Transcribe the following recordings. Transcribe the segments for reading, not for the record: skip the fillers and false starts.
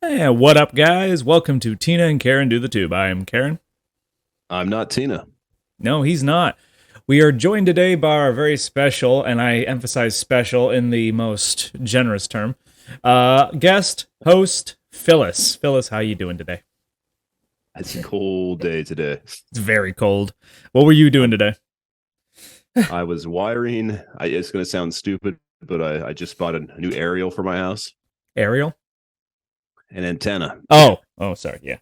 Hey, what up, guys? Welcome to Tina and Karen Do the Tube. I am Karen. I'm not Tina. No, he's not. We are joined today by our very special, and I emphasize special in the most generous term, guest host Phyllis. Phyllis, how you doing today? It's a cold day today. It's very cold. What were you doing today? I was wiring. It's going to sound stupid, but I just bought a new aerial for my house, Ariel? an antenna. Oh, sorry. Yeah.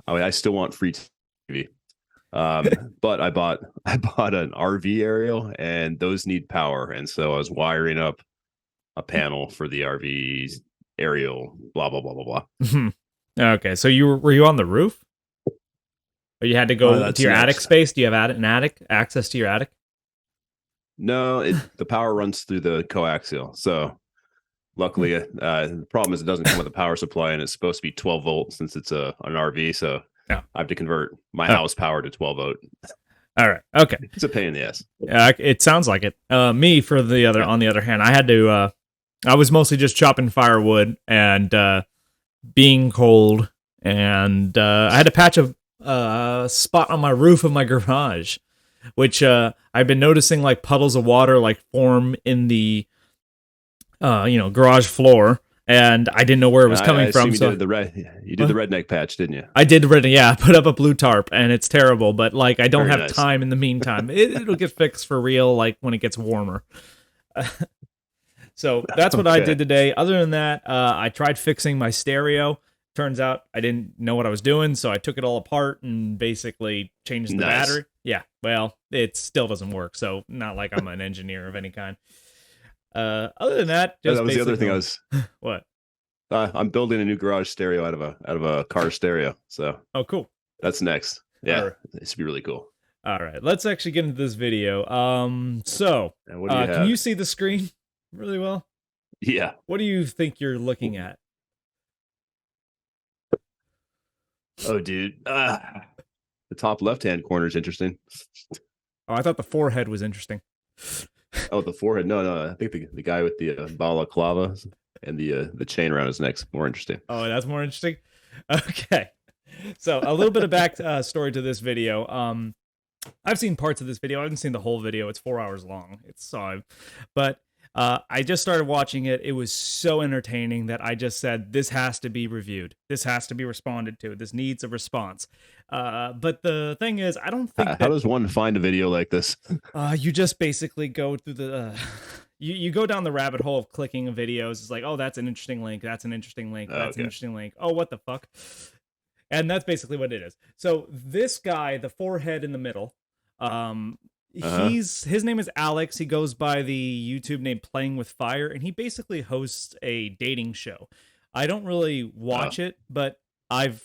I still want free TV. But I bought an RV aerial, and those need power, and so I was wiring up a panel for the RV aerial. Blah blah blah blah blah. Okay, so were you on the roof? Or you had to go to your attic space? Do you have an attic access to your attic? No, the power runs through the coaxial. So luckily, the problem is it doesn't come with a power supply, and it's supposed to be 12 volts since it's an RV. So I have to convert my house power to 12 volt. All right. Okay. It's a pain in the ass. It sounds like it. On the other hand, I had to. I was mostly just chopping firewood and being cold, and I had to patch a spot on my roof of my garage, which I've been noticing like puddles of water like form in the garage floor, and I didn't know where it was coming from. You did the redneck patch, didn't you? I did the redneck. Yeah, I put up a blue tarp, and it's terrible. But like, I don't have time in the meantime. It'll get fixed for real, like when it gets warmer. So that's what I did today. Other than that, I tried fixing my stereo. Turns out I didn't know what I was doing, so I took it all apart and basically changed the battery. Yeah, well, it still doesn't work, so not like I'm an engineer of any kind. Other than that, that was the other thing I was. What? I'm building a new garage stereo out of a car stereo. So cool. That's next. Yeah, right. It should be really cool. All right, let's actually get into this video. Can you see the screen really well? Yeah. What do you think you're looking at? Oh, dude. The top left-hand corner is interesting. Oh, I thought the forehead was interesting. Oh, the forehead. No. I think the guy with the balaclava and the chain around his neck's more interesting. Oh, that's more interesting? Okay. So a little bit of back story to this video. I've seen parts of this video. I haven't seen the whole video. It's 4 hours long. But I just started watching it. It was so entertaining that I just said, this has to be reviewed. This has to be responded to. This needs a response. But the thing is, I don't think how does one find a video like this? You just basically go through the... You go down the rabbit hole of clicking videos. It's like, oh, that's an interesting link. That's an interesting link. That's an interesting link. Oh, what the fuck? And that's basically what it is. So this guy, the forehead in the middle, his name is Alex. He goes by the YouTube name Playing with Fire, and he basically hosts a dating show. I don't really watch it, but I've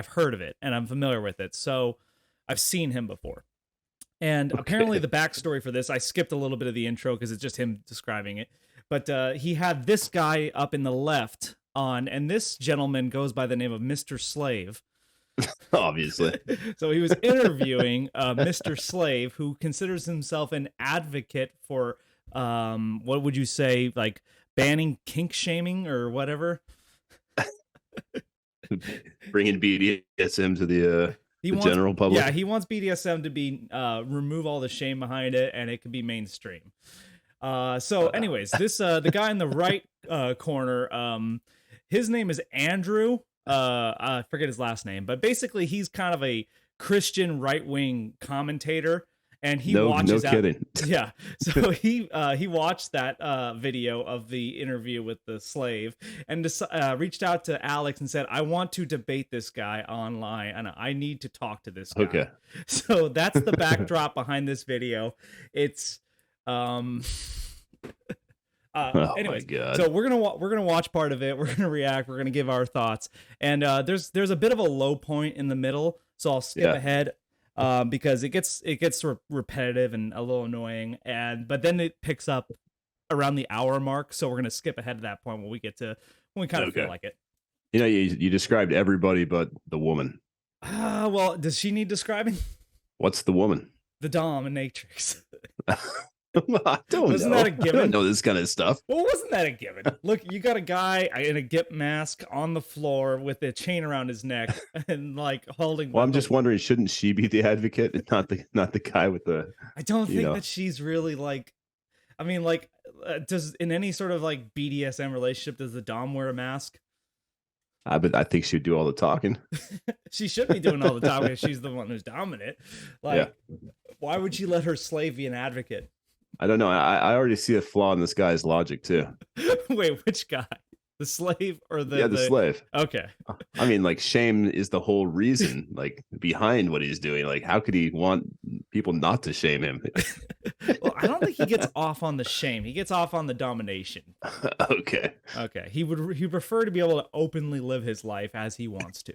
heard of it and I'm familiar with it. So I've seen him before. And apparently the backstory for this, I skipped a little bit of the intro because it's just him describing it. But he had this guy up in the left on, and this gentleman goes by the name of Mr. Slave. Obviously. So he was interviewing Mr. Slave, who considers himself an advocate for, what would you say, like banning kink shaming or whatever? Bringing BDSM to the general public. Yeah, he wants BDSM to be remove all the shame behind it, and it could be mainstream. Anyways, this the guy in the right corner, his name is Andrew. I forget his last name, but basically he's kind of a Christian right-wing commentator, and he watches. No kidding. Yeah, so he watched that video of the interview with the slave and reached out to Alex and said, "I want to debate this guy online, and I need to talk to this guy." Okay. So that's the backdrop behind this video. It's anyways, so we're gonna watch part of it. We're gonna react. We're gonna give our thoughts. And there's a bit of a low point in the middle, so I'll skip ahead because it gets repetitive and a little annoying. But then it picks up around the hour mark, so we're gonna skip ahead to that point when we kind of feel like it. You know, you described everybody but the woman. Well, does she need describing? What's the woman? The dominatrix. I don't Wasn't know. that a given? I don't know this kind of stuff. Well, wasn't that a given? Look, you got a guy in a GIMP mask on the floor with a chain around his neck and like holding. Well, I'm just wondering, shouldn't she be the advocate and not the guy with the? I don't think that she's really like. I mean, like, does in any sort of like BDSM relationship does the dom wear a mask? But I think she'd do all the talking. She should be doing all the talking if she's the one who's dominant. Like, why would she let her slave be an advocate? I don't know. I already see a flaw in this guy's logic too. Wait, which guy? The slave or the slave? Okay. I mean, like, shame is the whole reason, like, behind what he's doing. Like, how could he want people not to shame him? Well, I don't think he gets off on the shame. He gets off on the domination. Okay. He'd prefer to be able to openly live his life as he wants to.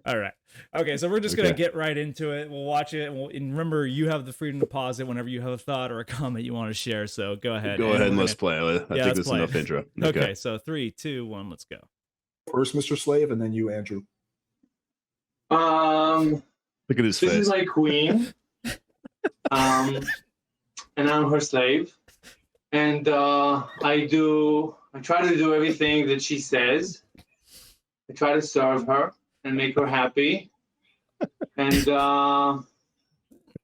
All right. Okay, so we're just going to get right into it. We'll watch it. And remember, you have the freedom to pause it whenever you have a thought or a comment you want to share. So go ahead. Go ahead and let's play. I think this is enough intro. Okay, so 3, 2, 1, let's go. First, Mr. Slave, and then you, Andrew. Look at his face. This is my queen. And I'm her slave. And I try to do everything that she says. I try to serve her and make her happy. And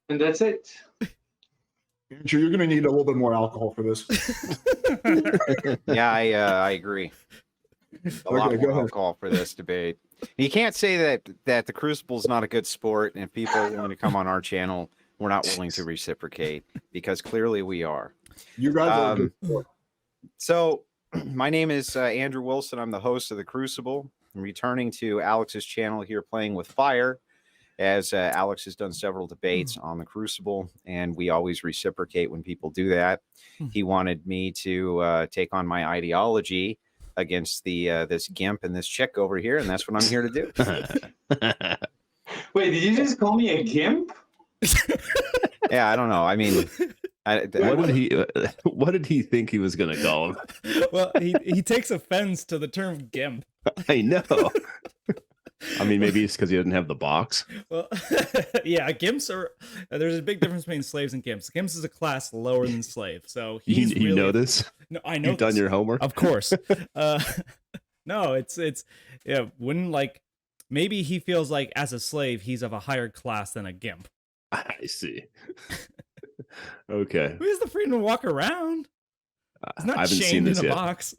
that's it. Andrew, you're going to need a little bit more alcohol for this. Yeah, I agree. A lot more alcohol for this debate. You can't say that the Crucible is not a good sport, and if people want to come on our channel, we're not willing to reciprocate, because clearly we are. You guys are a good sport. So, my name is Andrew Wilson. I'm the host of the Crucible. I'm returning to Alex's channel here, Playing with Fire, as Alex has done several debates on the Crucible, and we always reciprocate when people do that. He wanted me to take on my ideology against this gimp and this chick over here, and that's what I'm here to do. Wait, did you just call me a gimp? Yeah, I don't know. I mean, what did he think he was going to call him? Well, he takes offense to the term gimp. I know. I mean, maybe it's because he doesn't have the box. Well, yeah, gimps are. There's a big difference between slaves and gimps. Gimps is a class lower than slave. So you know this? No, I know. You've done your homework, of course. No, it's yeah. When like maybe he feels like as a slave he's of a higher class than a gimp. I see. Okay. Who has the freedom to walk around? He's not I haven't chained seen this in a yet. box.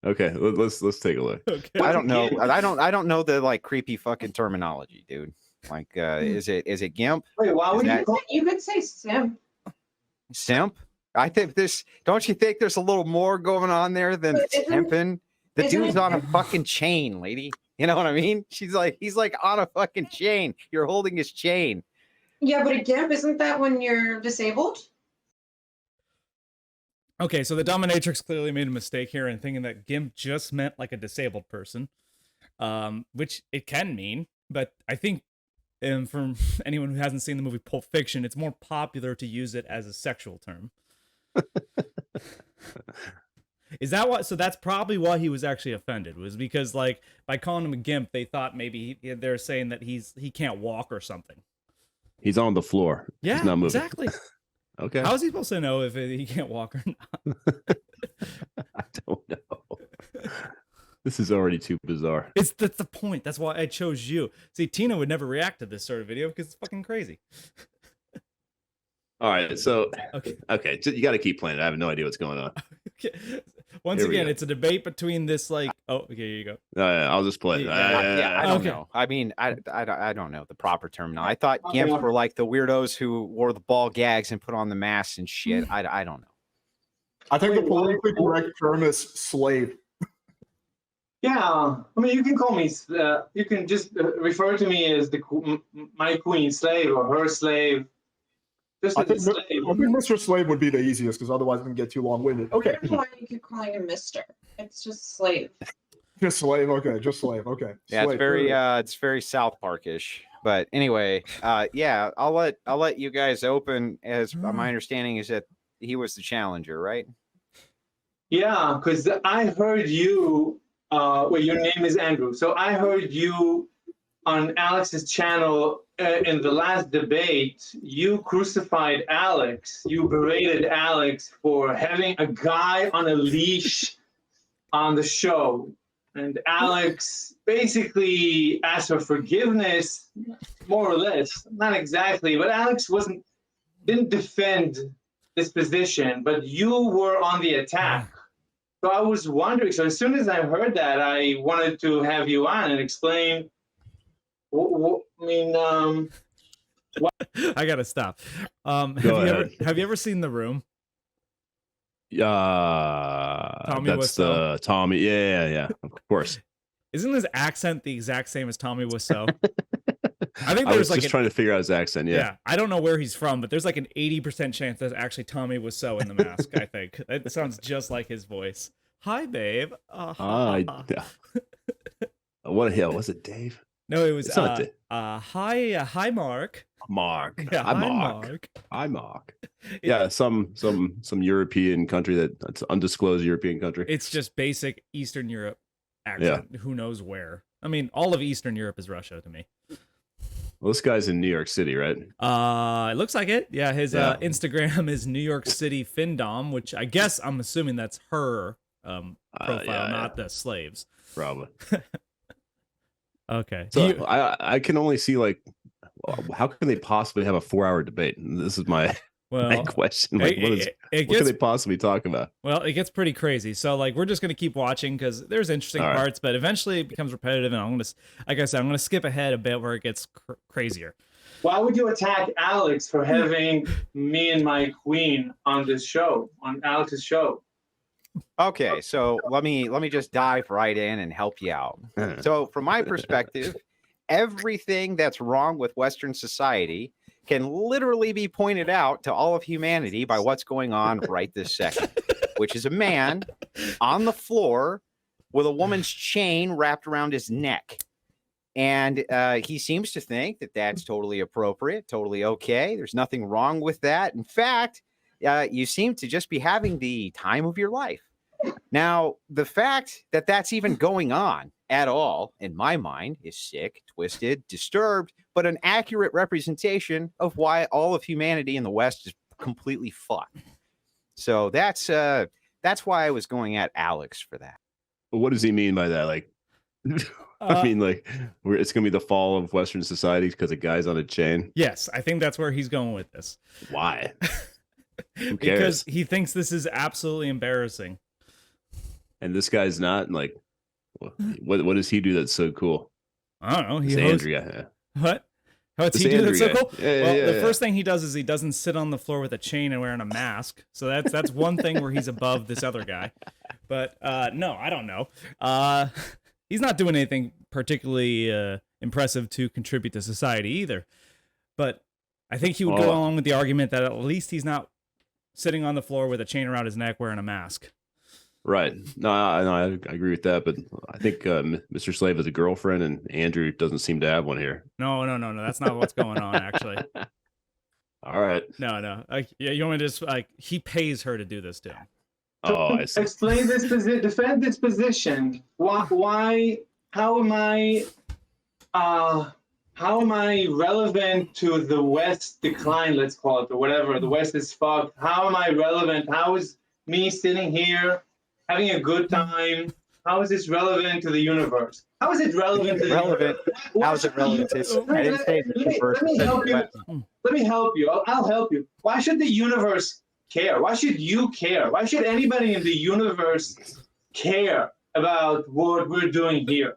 Okay, let's take a look. Okay. I don't know. I don't know the like creepy fucking terminology, dude. Like, is it gimp? Wait, why would You could say simp. Simp? I think this. Don't you think there's a little more going on there than simping? The dude's on a fucking chain, lady. You know what I mean? He's like on a fucking chain. You're holding his chain. Yeah, but a gimp, isn't that when you're disabled? Okay, so the dominatrix clearly made a mistake here in thinking that gimp just meant like a disabled person, which it can mean, but I think from anyone who hasn't seen the movie Pulp Fiction, it's more popular to use it as a sexual term. Is that what? So that's probably why he was actually offended, was because like by calling him a gimp, they thought maybe they're saying that he can't walk or something. He's on the floor. Yeah, he's not moving. Exactly. Okay. How is he supposed to know if he can't walk or not? I don't know. This is already too bizarre. That's the point. That's why I chose you. See, Tina would never react to this sort of video because it's fucking crazy. All right, so okay, you got to keep playing. I have no idea what's going on. Okay. Once again, it's a debate between this like. Oh, okay, here you go. I'll just play. I don't know. I mean, I don't know the proper term now. I thought gimps were like the weirdos who wore the ball gags and put on the masks and shit. I don't know. I think the politically correct term is slave. Yeah, I mean, you can call me. You can just refer to me as my queen slave or her slave. I think Mr. Slave would be the easiest because otherwise it can get too long-winded. Okay. Here's why you keep calling him Mr. It's just slave. Just slave. Okay. Just slave. Okay. Yeah, slave. it's very South Park-ish. But anyway, yeah, I'll let you guys open. As my understanding is that he was the challenger, right? Yeah, because I heard you. Well, your name is Andrew, so I heard you on Alex's channel in the last debate, you crucified Alex. You berated Alex for having a guy on a leash on the show. And Alex basically asked for forgiveness, more or less, not exactly, but Alex didn't defend this position, but you were on the attack. So I was wondering, so as soon as I heard that, I wanted to have you on and explain, I gotta stop. Have you ever seen The Room? Tommy that's Wiseau. the Tommy. Yeah, of course. Isn't his accent the exact same as Tommy Wiseau? I think I there's was just trying to figure out his accent. Yeah, I don't know where he's from, but there's like an 80% chance that's actually Tommy Wiseau in The Mask. I think it sounds just like his voice. Hi, babe. What the hell was it, Dave? No, it was hi, Mark. Mark. Yeah, hi, Mark. Hi, Mark. Yeah, some European country that's undisclosed European country. It's just basic Eastern Europe accent. Yeah. Who knows where? I mean, all of Eastern Europe is Russia to me. Well, this guy's in New York City, right? It looks like it. Yeah, his Instagram is New York City Findom, which I guess I'm assuming that's her profile, not the slaves. Probably. Okay. So I can only see, like, how can they possibly have a 4-hour debate? This is my question. Like, what can they possibly talk about? Well, it gets pretty crazy. So, like, we're just going to keep watching because there's interesting parts, but eventually it becomes repetitive. And I'm going to skip ahead a bit where it gets crazier. Why would you attack Alex for having me and my queen on this show, on Alex's show? Okay, so let me just dive right in and help you out. So from my perspective, everything that's wrong with Western society can literally be pointed out to all of humanity by what's going on right this second, which is a man on the floor with a woman's chain wrapped around his neck. And he seems to think that that's totally appropriate, totally okay. There's nothing wrong with that. In fact, you seem to just be having the time of your life. Now, the fact that that's even going on at all, in my mind, is sick, twisted, disturbed, but an accurate representation of why all of humanity in the West is completely fucked. So that's why I was going at Alex for that. What does he mean by that? Like, I mean, like, it's going to be the fall of Western society because a guy's on a chain? Yes, I think that's where he's going with this. Why? Who cares? Because he thinks this is absolutely embarrassing. And this guy's not, like, what does he do that's so cool? I don't know. What? How does he do that's so cool? The first thing he does is he doesn't sit on the floor with a chain and wearing a mask. So that's one thing where he's above this other guy. But no, I don't know. He's not doing anything particularly impressive to contribute to society either. But I think he would go along with the argument that at least he's not sitting on the floor with a chain around his neck wearing a mask. Right. No, I agree with that. But I think Mr. Slave has a girlfriend and Andrew doesn't seem to have one here. No. That's not what's going on, actually. All right. No. You want me to just, like, he pays her to do this to him. Oh, I see. Explain this position. Defend this position. Why? How am I relevant to the West decline? Let's call it, or whatever. The West is fucked. How am I relevant? How is me sitting here having a good time? How is this relevant to the universe? How is it relevant to the universe? How is it relevant to? I didn't say the first. Let me help you. I'll help you. Why should the universe care? Why should you care? Why should anybody in the universe care about what we're doing here?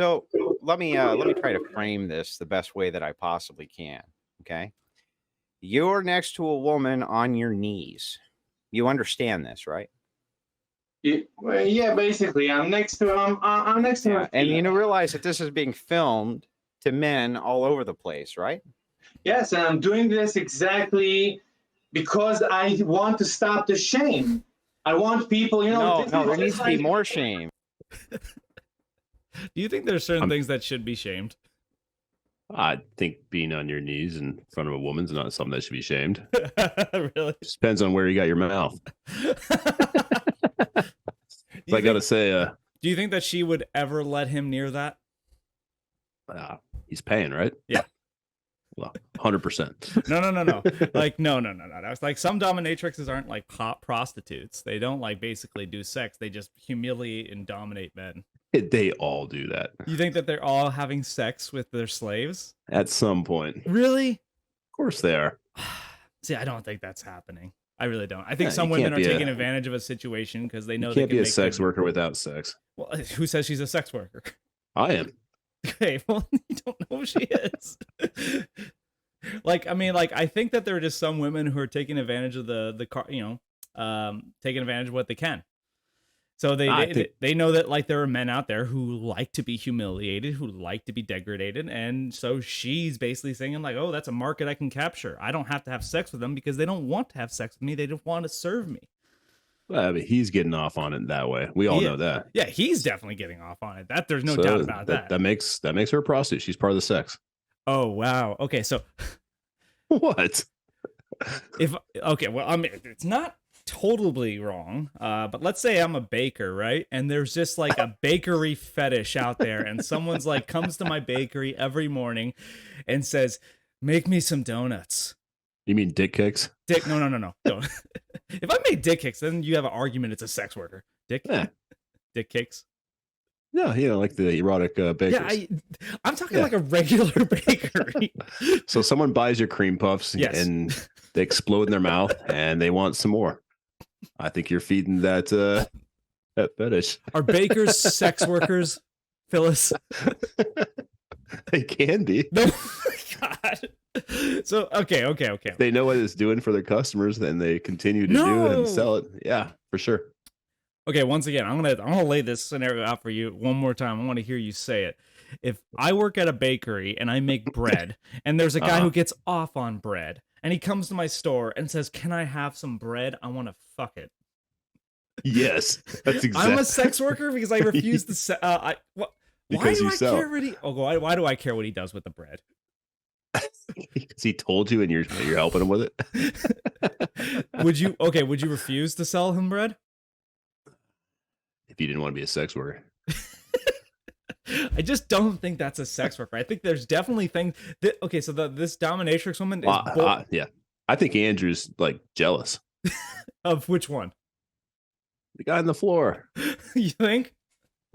So let me try to frame this the best way that I possibly can. Okay, you're next to a woman on your knees. You understand this, right? Yeah, basically, I'm next to him. I'm next to him, and you realize that this is being filmed to men all over the place, right? Yes, and I'm doing this exactly because I want to stop the shame. I want people, No, there needs to be more shame. Do you think there's certain things that should be shamed? I think being on your knees in front of a woman's not something that should be shamed. Really? Just depends on where you got your mouth. I got to say, do you think that she would ever let him near that? He's paying, right? Yeah. Well, 100%. No. Like, no. That's like some dominatrixes aren't like prostitutes. They don't like basically do sex. They just humiliate and dominate men. They all do that. You think that they're all having sex with their slaves? At some point. Really? Of course they are. See, I don't think that's happening. I really don't. I think Yeah, some you women can't are be taking advantage of a situation because they know You they can't can be a make sex them- worker without sex. Well, who says she's a sex worker? I am. Okay, well, you don't know who she is. Like, I mean, like, I think that there are just some women who are taking advantage of the car, taking advantage of what they can. So they know that like there are men out there who like to be humiliated, who like to be degraded, and so she's basically saying like, oh, that's a market I can capture. I don't have to have sex with them because they don't want to have sex with me. They just want to serve me. Well, but he's getting off on it that way. We all know that. Yeah, he's definitely getting off on it. That there's no doubt about that. That makes her a prostitute. She's part of the sex. Oh wow. Okay, so what? Well, I mean, it's not totally wrong, but let's say I'm a baker, right? And there's just like a bakery fetish out there, and someone's like comes to my bakery every morning and says, "Make me some donuts." You mean dick kicks? No. Don't. If I make dick kicks, then you have an argument. It's a sex worker. Dick kicks. No, like the erotic bakers. Yeah, I'm talking like a regular bakery. So someone buys your cream puffs and they explode in their mouth and they want some more. I think you're feeding that fetish. Are bakers sex workers, Phyllis? They can be. No, God. So okay. If they know what it's doing for their customers, then they continue to do it and sell it. Yeah, for sure. Okay, once again, I'm gonna lay this scenario out for you one more time. I want to hear you say it. If I work at a bakery and I make bread, and there's a guy who gets off on bread, and he comes to my store and says, "Can I have some bread? I want to fuck it." Yes, that's exactly. I'm a sex worker because I refuse to. Why do I care what he? Oh, why do I care what he does with the bread? Because he told you, and you're helping him with it. Would you refuse to sell him bread? If you didn't want to be a sex worker. I just don't think that's a sex worker. I think there's definitely things that, okay, so this dominatrix woman is yeah. I think Andrew's like jealous. Of which one? The guy on the floor. You think?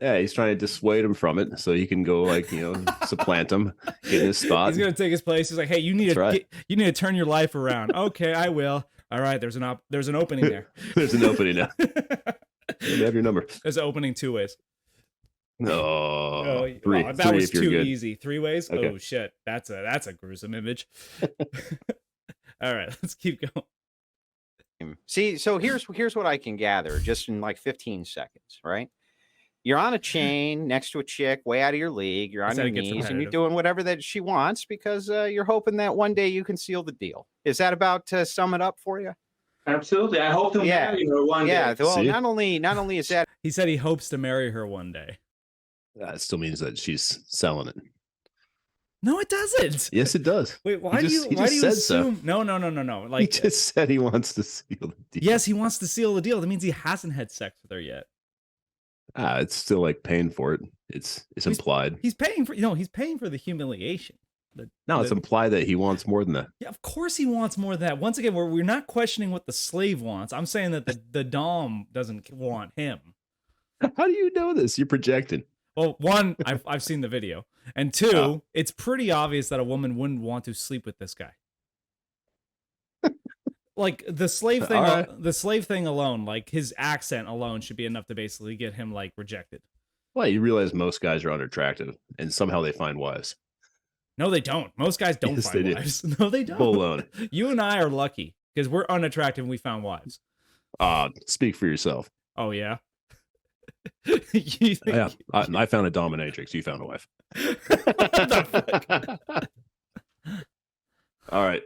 Yeah, he's trying to dissuade him from it so he can go supplant him, get in his spot. He's gonna take his place. He's like, hey, you need to turn your life around. Okay, I will. All right, there's an opening there. There's an opening now. You have your number. There's an opening 2 ways. No, three. Well, that was too good. easy. 3 ways. Okay. Oh shit, that's a gruesome image. All right, let's keep going. See, so here's what I can gather just in like 15 seconds, right? You're on a chain next to a chick way out of your league. You're on your knees and you're doing whatever that she wants because you're hoping that one day you can seal the deal. Is that about to sum it up for you? Absolutely. I hope to marry her one day. Yeah. Well, not only is that he said he hopes to marry her one day. That still means that she's selling it. No, it doesn't. Yes, it does. Wait, why do you assume? So. No. Like he just said he wants to seal the deal. Yes, he wants to seal the deal. That means he hasn't had sex with her yet. It's still like paying for it. It's implied. He's paying for the humiliation. It's implied that he wants more than that. Yeah, of course he wants more than that. Once again, we're not questioning what the slave wants. I'm saying that the dom doesn't want him. How do you know this? You're projecting. Well, one, I've seen the video, and two, it's pretty obvious that a woman wouldn't want to sleep with this guy. Like the slave thing, the slave thing alone, like his accent alone should be enough to basically get him like rejected. Well, you realize most guys are unattractive, and somehow they find wives. No, they don't. Most guys don't find wives. No, they don't. Baloney. You and I are lucky because we're unattractive and we found wives. Speak for yourself. Oh yeah. Yeah, I found a dominatrix. You found a wife. All right,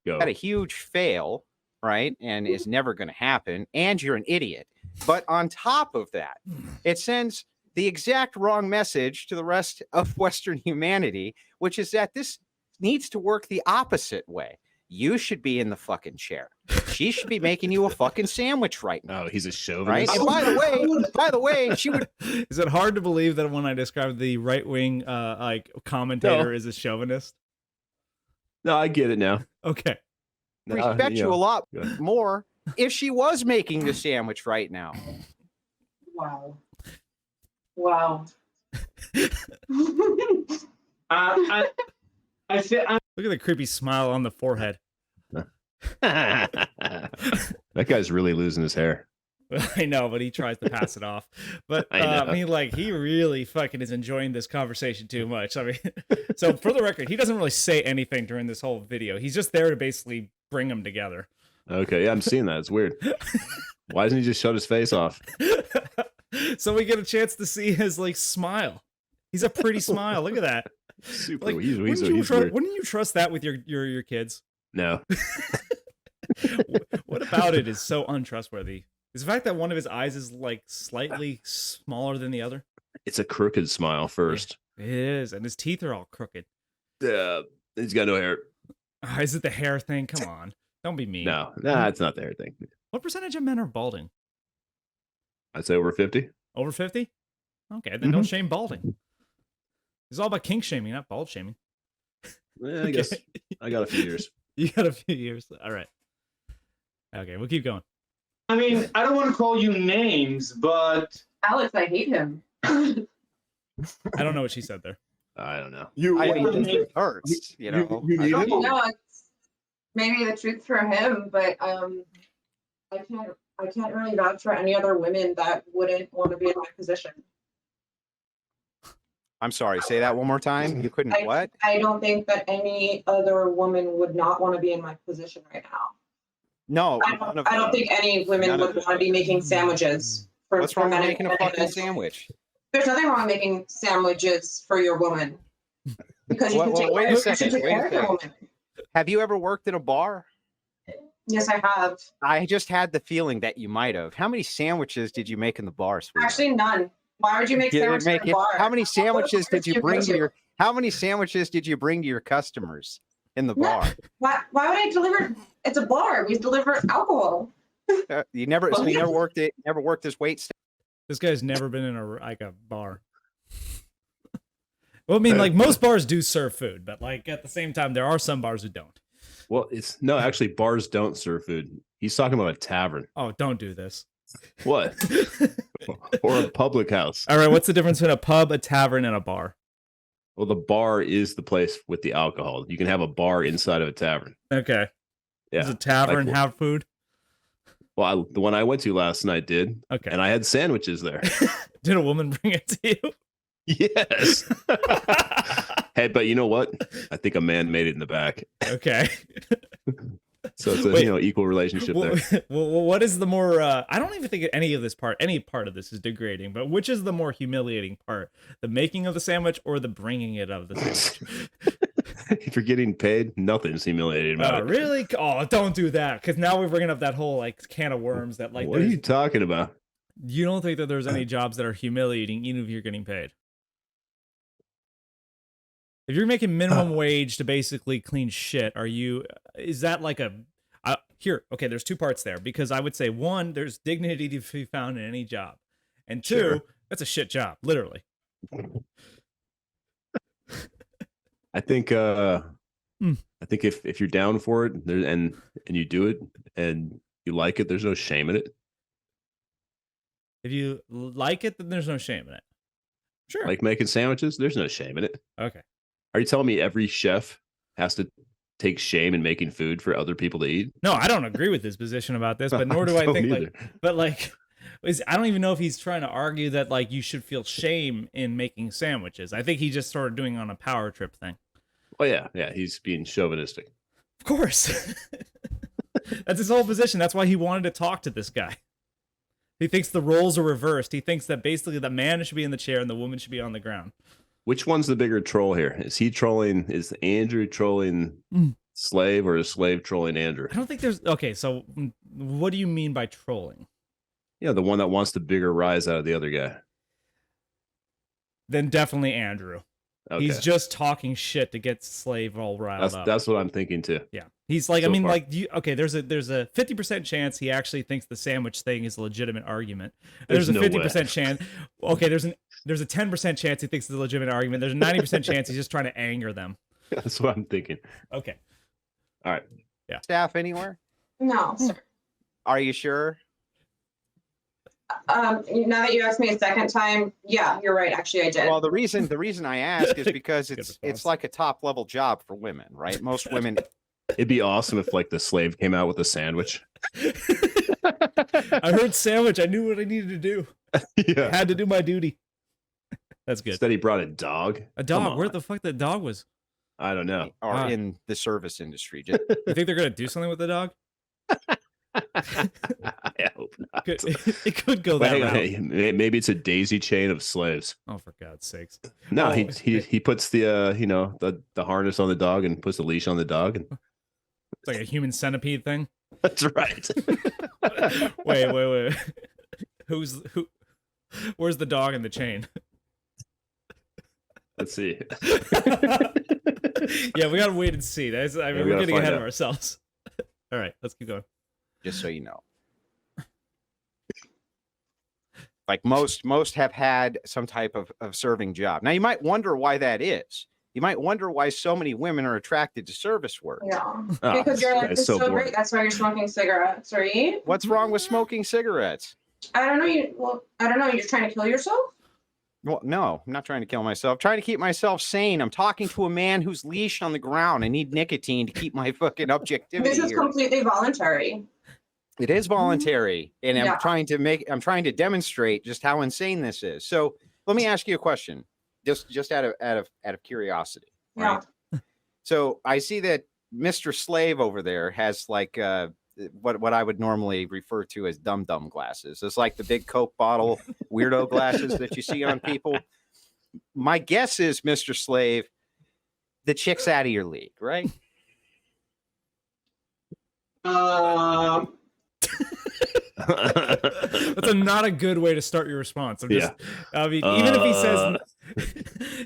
go. Had a huge fail, right? And is never going to happen. And you're an idiot. But on top of that, it sends the exact wrong message to the rest of Western humanity, which is that this needs to work the opposite way. You should be in the fucking chair. She should be making you a fucking sandwich right now. Oh, he's a chauvinist. Right? And by by the way, she would. Is it hard to believe that when I described the right wing like commentator No. as a chauvinist? No, I get it now. Okay. No, Respect you a lot good. more if she was making the sandwich right now. Wow. Wow. I feel Look at the creepy smile on the forehead. That guy's really losing his hair. I know, but he tries to pass it off. But I know. I mean, like, he really fucking is enjoying this conversation too much. I mean, so for the record, he doesn't really say anything during this whole video. He's just there to basically bring them together. Okay, yeah, I'm seeing that. It's weird. Why doesn't he just shut his face off? So we get a chance to see his like smile. He's a pretty smile. Look at that. Super. Like, He's wouldn't weird. you trust that with your kids? No. What about it is so untrustworthy? Is the fact that one of his eyes is like slightly smaller than the other? It's a crooked smile first. It is, and his teeth are all crooked. He's got no hair. Is it the hair thing? Come on, don't be mean. No, it's not the hair thing. What percentage of men are balding? I'd say over 50. Over 50? Okay, then don't shame balding. It's all about kink shaming, not bald shaming. I guess I got a few years. You got a few years. All right. Okay, we'll keep going. I mean, I don't want to call you names, but Alex, I hate him. I don't know what she said there. I don't know. I mean, it hurts, you know. You I need don't it? know. It's maybe the truth for him, but I can't really vouch for any other women that wouldn't want to be in my position. I'm sorry. Say that one more time. You couldn't what? I don't think that any other woman would not want to be in my position right now. No. I don't think any women None of would them. want to be making sandwiches for What's wrong with men making a and fucking women. sandwich? There's nothing wrong with making sandwiches for your woman. Because you can take Wait a care second. Wait of a your woman. second. Have you ever worked in a bar? Yes, I have. I just had the feeling that you might have. How many sandwiches did you make in the bar, sweetheart? Actually, none. Why would you make You sandwiches didn't in a bar? How many sandwiches did you bring to your? your? How many sandwiches did you bring to your customers in the bar? Why would I deliver? It's a bar. We deliver alcohol. You never. So you never worked it. Never worked this wait staff. This guy's never been in a bar. Well, I mean, like most bars do serve food, but like at the same time, there are some bars who don't. Well, actually bars don't serve food. He's talking about a tavern. Oh, don't do this. What? Or a public house. All right, what's the difference between a pub, a tavern, and a bar? Well, the bar is the place with the alcohol. You can have a bar inside of a tavern. Okay. Yeah. Does a tavern Like- have food? Well, the one I went to last night did. Okay. And I had sandwiches there. Did a woman bring it to you? Yes. Hey, but you know what? I think a man made it in the back. Okay. So it's a Wait. Equal relationship there. Well, what is the more? I don't even think any part of this is degrading. But which is the more humiliating part? The making of the sandwich or the bringing it of the sandwich? If you're getting paid, nothing's humiliating about it. Really? Oh, don't do that, because now we're bringing up that whole like can of worms that like. What are you talking about? You don't think that there's any jobs that are humiliating, even if you're getting paid? If you're making minimum wage to basically clean shit, is that like here? Okay, there's two parts there, because I would say one, there's dignity to be found in any job, and two, Sure. that's a shit job, literally. I think if you're down for it and you do it and you like it, there's no shame in it. If you like it, then there's no shame in it. Sure. Like making sandwiches, there's no shame in it. Okay. Are you telling me every chef has to take shame in making food for other people to eat? No, I don't agree with his position about this, but nor do I don't think either. I don't even know if he's trying to argue that like you should feel shame in making sandwiches. I think he just started doing on a power trip thing. Oh yeah, he's being chauvinistic. Of course. That's his whole position. That's why he wanted to talk to this guy. He thinks the roles are reversed. He thinks that basically the man should be in the chair and the woman should be on the ground. Which one's the bigger troll here? Is Andrew trolling Slave, or is Slave trolling Andrew? I don't think there's... Okay, so what do you mean by trolling? Yeah, the one that wants the bigger rise out of the other guy. Then definitely Andrew. Okay. He's just talking shit to get Slave all riled up. That's what I'm thinking too. Yeah. He's like, So I mean, far. like, there's a 50% chance he actually thinks the sandwich thing is a legitimate argument. And there's a no 50% way. chance. Okay, there's a 10% chance he thinks it's a legitimate argument. There's a 90% chance he's just trying to anger them. That's what I'm thinking. Okay. All right. Staff anywhere? No, sir. Are you sure? Now that you asked me a second time, yeah, you're right. Actually, I did. Well, the reason I ask is because Good it's response. like a top level job for women, right? Most women. It'd be awesome if like the slave came out with a sandwich. I heard sandwich. I knew what I needed to do. Yeah. I had to do my duty. That's good. Instead, he brought a dog. A Come dog. Where on. the fuck that dog was? I don't know. Or Ah. in the service industry. Just, You think they're gonna do something with the dog? I hope not. It could go But that hang on, route. hey, maybe it's a daisy chain of slaves. Oh, for God's sakes! No, Oh, he puts the the harness on the dog and puts the leash on the dog, and It's like a human centipede thing. that's right. Wait. Who? Where's the dog in the chain? Let's see. Yeah, we gotta wait and see. I mean, we we're gotta getting find ahead of out. ourselves. All right, let's keep going. just so you know. Like most have had some type of serving job. Now you might wonder why that is. You might wonder why so many women are attracted to service work. Yeah. Oh, Because your life it's is so so boring. great. That's why you're smoking cigarettes, right? What's wrong with smoking cigarettes? I don't know. I don't know. You're trying to kill yourself? Well, no, I'm not trying to kill myself. I'm trying to keep myself sane. I'm talking to a man who's leashed on the ground. I need nicotine to keep my fucking objectivity This is here. completely voluntary. It is voluntary, and Yeah. I'm trying to demonstrate just how insane this is. So let me ask you a question, just out of curiosity. Yeah. Right? So I see that Mr. Slave over there has like what I would normally refer to as dum-dum glasses. It's like the big Coke bottle weirdo glasses that you see on people. My guess is, Mr. Slave, the chick's out of your league, right? That's not a good way to start your response. I mean, even if he says,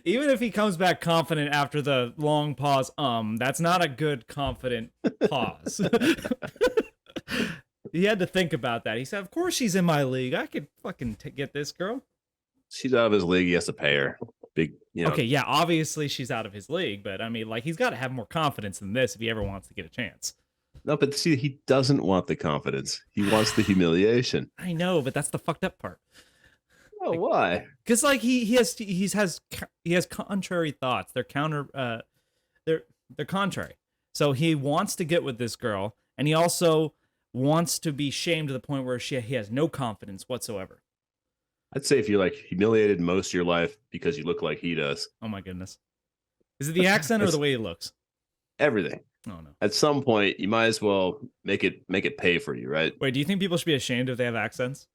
even if he comes back confident after the long pause, that's not a good confident pause. He had to think about that. He said, "Of course she's in my league. I could fucking get this girl." She's out of his league. He has to pay her. Big, Okay, yeah, obviously she's out of his league, but I mean, like, he's got to have more confidence than this if he ever wants to get a chance. No, but see, he doesn't want the confidence. He wants the humiliation. I know, but that's the fucked up part. Oh, why? Because like he has contrary thoughts. They're contrary. So he wants to get with this girl, and he also wants to be shamed to the point where he has no confidence whatsoever. I'd say if you're like humiliated most of your life because you look like he does, Oh my goodness. Is it the accent or It's- the way he looks? everything. Oh no. At some point, you might as well make it pay for you, right? Wait, do you think people should be ashamed if they have accents?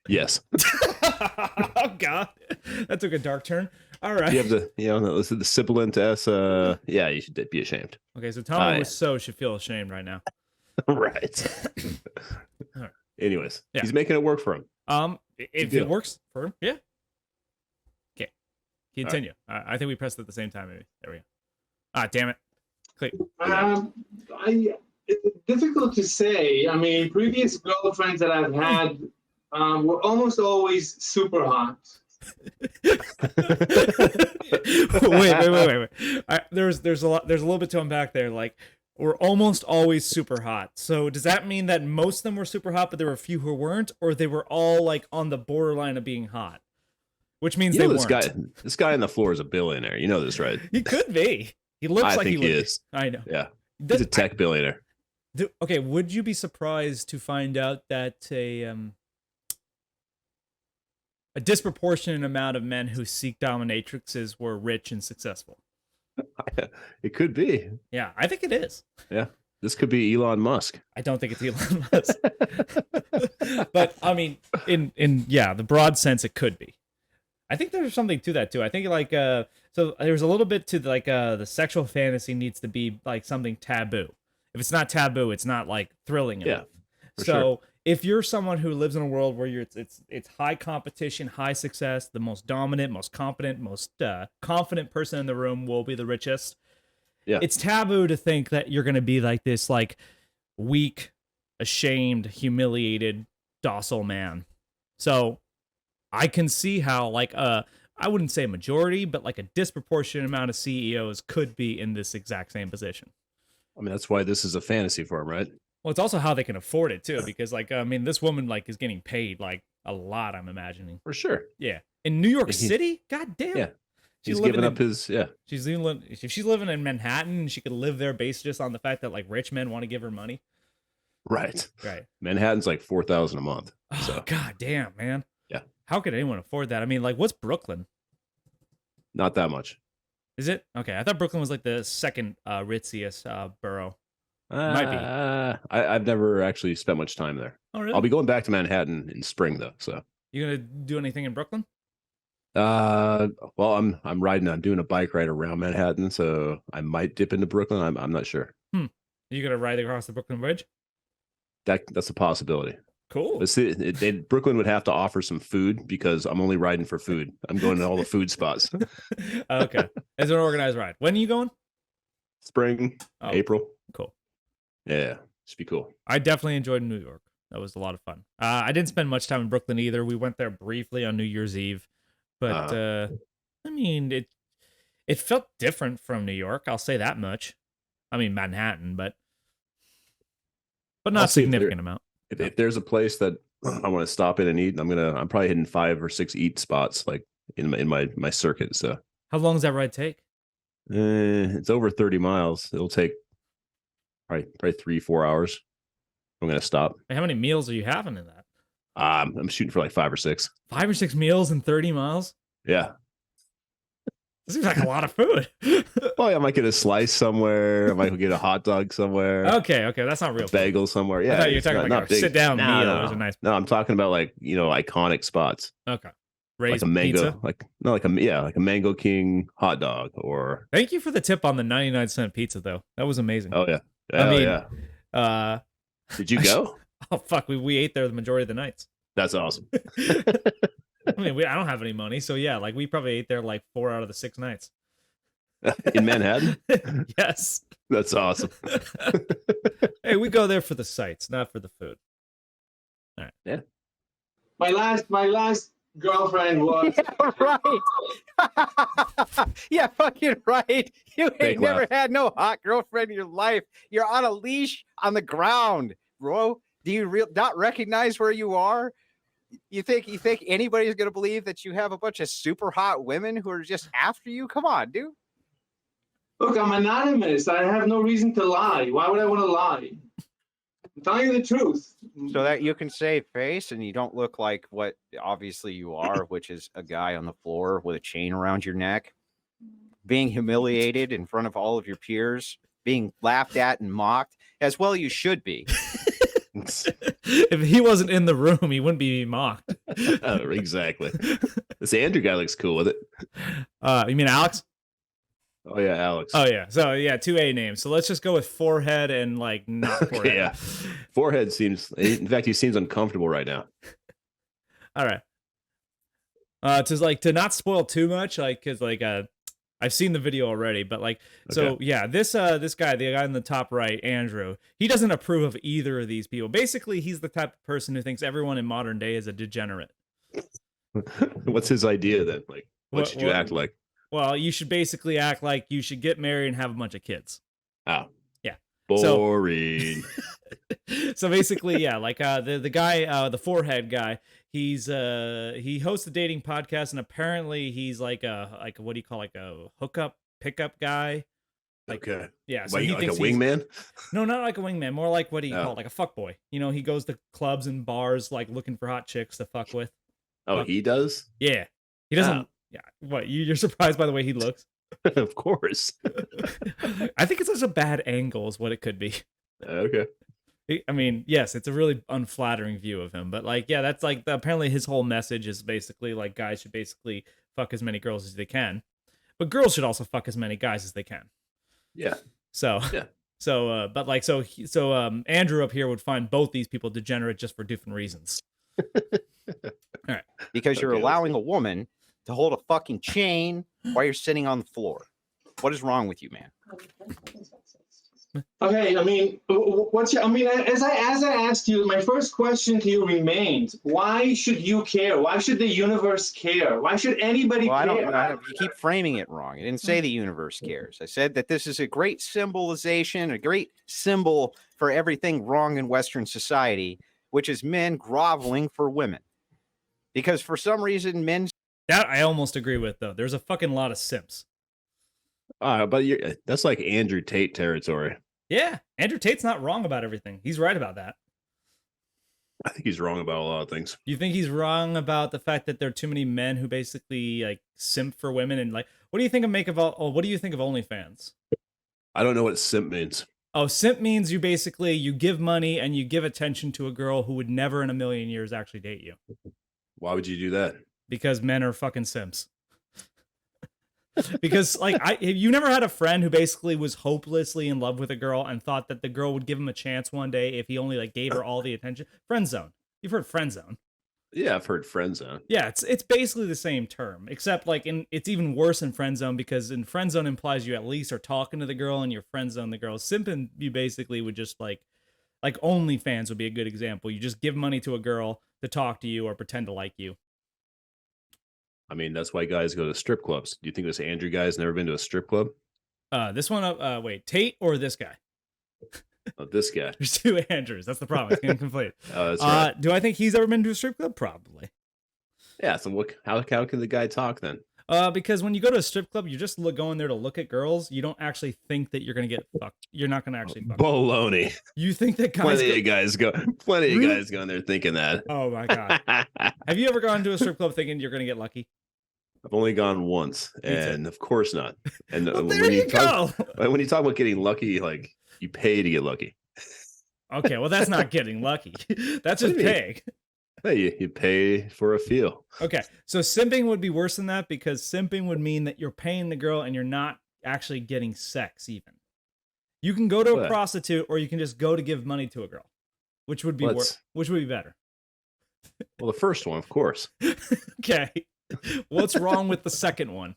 Yes. Oh god. That took a dark turn. All right. You have the sibilant S. Yeah, you should be ashamed. Okay, so Tommy yeah. Wiseau should feel ashamed right now. Right. All right. Anyways, Yeah. he's making it work for him. If deal. it works for him, yeah. Okay. Continue. I think we pressed it at the same time, maybe. There we go. Ah, damn it. Click. It's difficult to say. I mean, previous girlfriends that I've had were almost always super hot. wait. There's a little bit to unpack there. Like, we're almost always super hot. So does that mean that most of them were super hot, but there were a few who weren't, or they were all like on the borderline of being hot? Which means You know, they this weren't. this guy on the floor is a billionaire. You know this, right? He could be. He looks I like think he he would. is. I know. Yeah, he's a tech billionaire. Okay, would you be surprised to find out that a disproportionate amount of men who seek dominatrixes were rich and successful? It could be. Yeah, I think it is. Yeah, this could be Elon Musk. I don't think it's Elon Musk. But I mean, in the broad sense, it could be. I think there's something to that too. I think like so there's a little bit to like the sexual fantasy needs to be like something taboo. If it's not taboo, it's not like thrilling enough. for So sure. if you're someone who lives in a world where it's high competition, high success, the most dominant, most competent, most confident person in the room will be the richest. Yeah. It's taboo to think that you're going to be like this, like weak, ashamed, humiliated, docile man. So I can see how like I wouldn't say a majority, but like a disproportionate amount of CEOs could be in this exact same position. I mean, that's why this is a fantasy for him, right? Well, it's also how they can afford it too, because like I mean, this woman like is getting paid like a lot. I'm imagining. For sure. Yeah, in New York And City. God damn. Yeah. She's He's living giving in, up his She's living. If she's living in Manhattan, she could live there based just on the fact that like rich men want to give her money. right. Right. Manhattan's like 4,000 a month. Oh So god damn, man. Yeah. How could anyone afford that? I mean, like, what's Brooklyn? not that much. Is it? Okay, I thought Brooklyn was like the second ritziest borough. Might be. I've never actually spent much time there. Oh really? I'll be going back to Manhattan in spring though. So You gonna do anything in Brooklyn? well, I'm doing a bike ride around Manhattan, so I might dip into Brooklyn. I'm not sure. You gonna ride across the Brooklyn Bridge? That's a possibility. Cool. But see, Brooklyn would have to offer some food because I'm only riding for food. I'm going to all the food spots. Okay. It's an organized ride. When are you going? Spring, Oh, April. cool. Yeah, should be cool. I definitely enjoyed New York. That was a lot of fun. I didn't spend much time in Brooklyn either. We went there briefly on New Year's Eve, but I mean, it felt different from New York. I'll say that much. I mean, Manhattan, but not a significant amount. If there's a place that I want to stop in and eat, I'm probably hitting 5 or 6 eat spots like in my circuit. So How long does that ride take? it's over 30 miles. It'll take probably 3-4 hours. I'm gonna stop. How many meals are you having in that? I'm shooting for like 5 or 6. 5 or 6 meals in 30 miles? Yeah. This seems like a lot of food. Well, I might get a slice somewhere. I might get a hot dog somewhere. Okay, that's not real food. Bagel somewhere. Yeah, I thought you were it's talking not about a big. sit-down No, meal. no. It was a nice. No, I'm talking about like iconic spots. Okay. Like Raised a mango, pizza. like a Mango King hot dog or. Thank you for the tip on the 99-cent pizza, though. That was amazing. Oh yeah. I mean, yeah. Did you go? Oh fuck, we ate there the majority of the nights. That's awesome. I mean, I don't have any money, so yeah, like we probably ate there like 4 out of the 6 nights. In Manhattan? Yes. That's awesome. Hey, we go there for the sights, not for the food. All right. Yeah. My last girlfriend was Right. Yeah, fucking right. You ain't Fake never laugh. had no hot girlfriend in your life. You're on a leash on the ground, bro. Do you not recognize where you are? You think anybody's gonna believe that you have a bunch of super hot women who are just after you? Come on, dude. Look, I'm anonymous. I have no reason to lie. Why would I want to lie? I'm telling you the truth. So that you can save face and you don't look like what obviously you are, which is a guy on the floor with a chain around your neck, being humiliated in front of all of your peers, being laughed at and mocked, as well you should be. If he wasn't in the room, he wouldn't be mocked. Exactly. This Andrew guy looks cool with it. You mean Alex? Oh yeah, Alex. Oh yeah. So yeah, 2 A names. So let's just go with forehead and like not forehead. Okay, yeah. Forehead seems. In fact, he seems uncomfortable right now. All right. To not spoil too much, like, cause like I've seen the video already, but like, so Okay. yeah, this guy, the guy in the top right, Andrew, he doesn't approve of either of these people. Basically, he's the type of person who thinks everyone in modern day is a degenerate. What's his idea then? Like, what should you what- act like? Well, you should basically act like you should get married and have a bunch of kids. Oh, Yeah. boring. So basically, yeah, like the guy, the forehead guy, he hosts a dating podcast, and apparently he's like a what do you call, like a hookup pickup guy? Like, okay. yeah, so Like, he like a thinks he's- wingman? No, not like a wingman, more like what do you Oh. call it? Like a fuck boy. You know, he goes to clubs and bars like looking for hot chicks to fuck with. Oh, he does? Yeah, he doesn't. Oh. Yeah, what you're surprised by the way he looks? Of course. I think it's such a bad angle is what it could be. Okay. I mean, yes, it's a really unflattering view of him, but like, yeah, that's like apparently his whole message is basically like guys should basically fuck as many girls as they can, but girls should also fuck as many guys as they can. Yeah. So, Yeah. So, but like, Andrew up here would find both these people degenerate just for different reasons. All right. Because you're allowing a woman to hold a fucking chain while you're sitting on the floor. What is wrong with you, man? Okay, I mean, as I asked you, my first question to you remains: why should you care? Why should the universe care? Why should anybody care? You keep framing it wrong. I didn't say the universe cares. I said that this is a great symbolization, a great symbol for everything wrong in Western society, which is men groveling for women. Because for some reason, men. That I almost agree with, though. There's a fucking lot of simps. But that's like Andrew Tate territory. Yeah, Andrew Tate's not wrong about everything. He's right about that. I think he's wrong about a lot of things. You think he's wrong about the fact that there are too many men who basically like simp for women? And like, what do you think of what do you think of OnlyFans? I don't know what simp means. Oh, simp means you give money and you give attention to a girl who would never in a million years actually date you. Why would you do that? Because men are fucking simps. Because like you never had a friend who basically was hopelessly in love with a girl and thought that the girl would give him a chance one day if he only like gave her all the attention. Friend zone. You've heard friend zone. Yeah, I've heard friend zone. Yeah, it's basically the same term, except like it's even worse in friend zone, because in friend zone implies you at least are talking to the girl and you're friend zone the girl. Simping, you basically would just like OnlyFans would be a good example. You just give money to a girl to talk to you or pretend to like you. I mean, that's why guys go to strip clubs. Do you think this Andrew guy's never been to a strip club? This one, wait, Tate or this guy? Oh, this guy. There's two Andrews. That's the problem. It's incomplete. Oh, that's right. Do I think he's ever been to a strip club? Probably. Yeah. So how can the guy talk then? Because when you go to a strip club, you're just going there to look at girls. You don't actually think that you're gonna get fucked. You're not gonna actually fuck. Baloney. You think that guys? Plenty of guys going there thinking that. Oh my god. Have you ever gone to a strip club thinking you're gonna get lucky? I've only gone once, and of course not. And well, there you go. When you talk about getting lucky, like you pay to get lucky. Okay, well that's not getting lucky. That's just paying. Hey, you pay for a feel. Okay, so simping would be worse than that, because simping would mean that you're paying the girl and you're not actually getting sex even. You can go to a prostitute, or you can just go to give money to a girl. Which would be worse? Which would be better? Well, the first one, of course. Okay. What's wrong with the second one?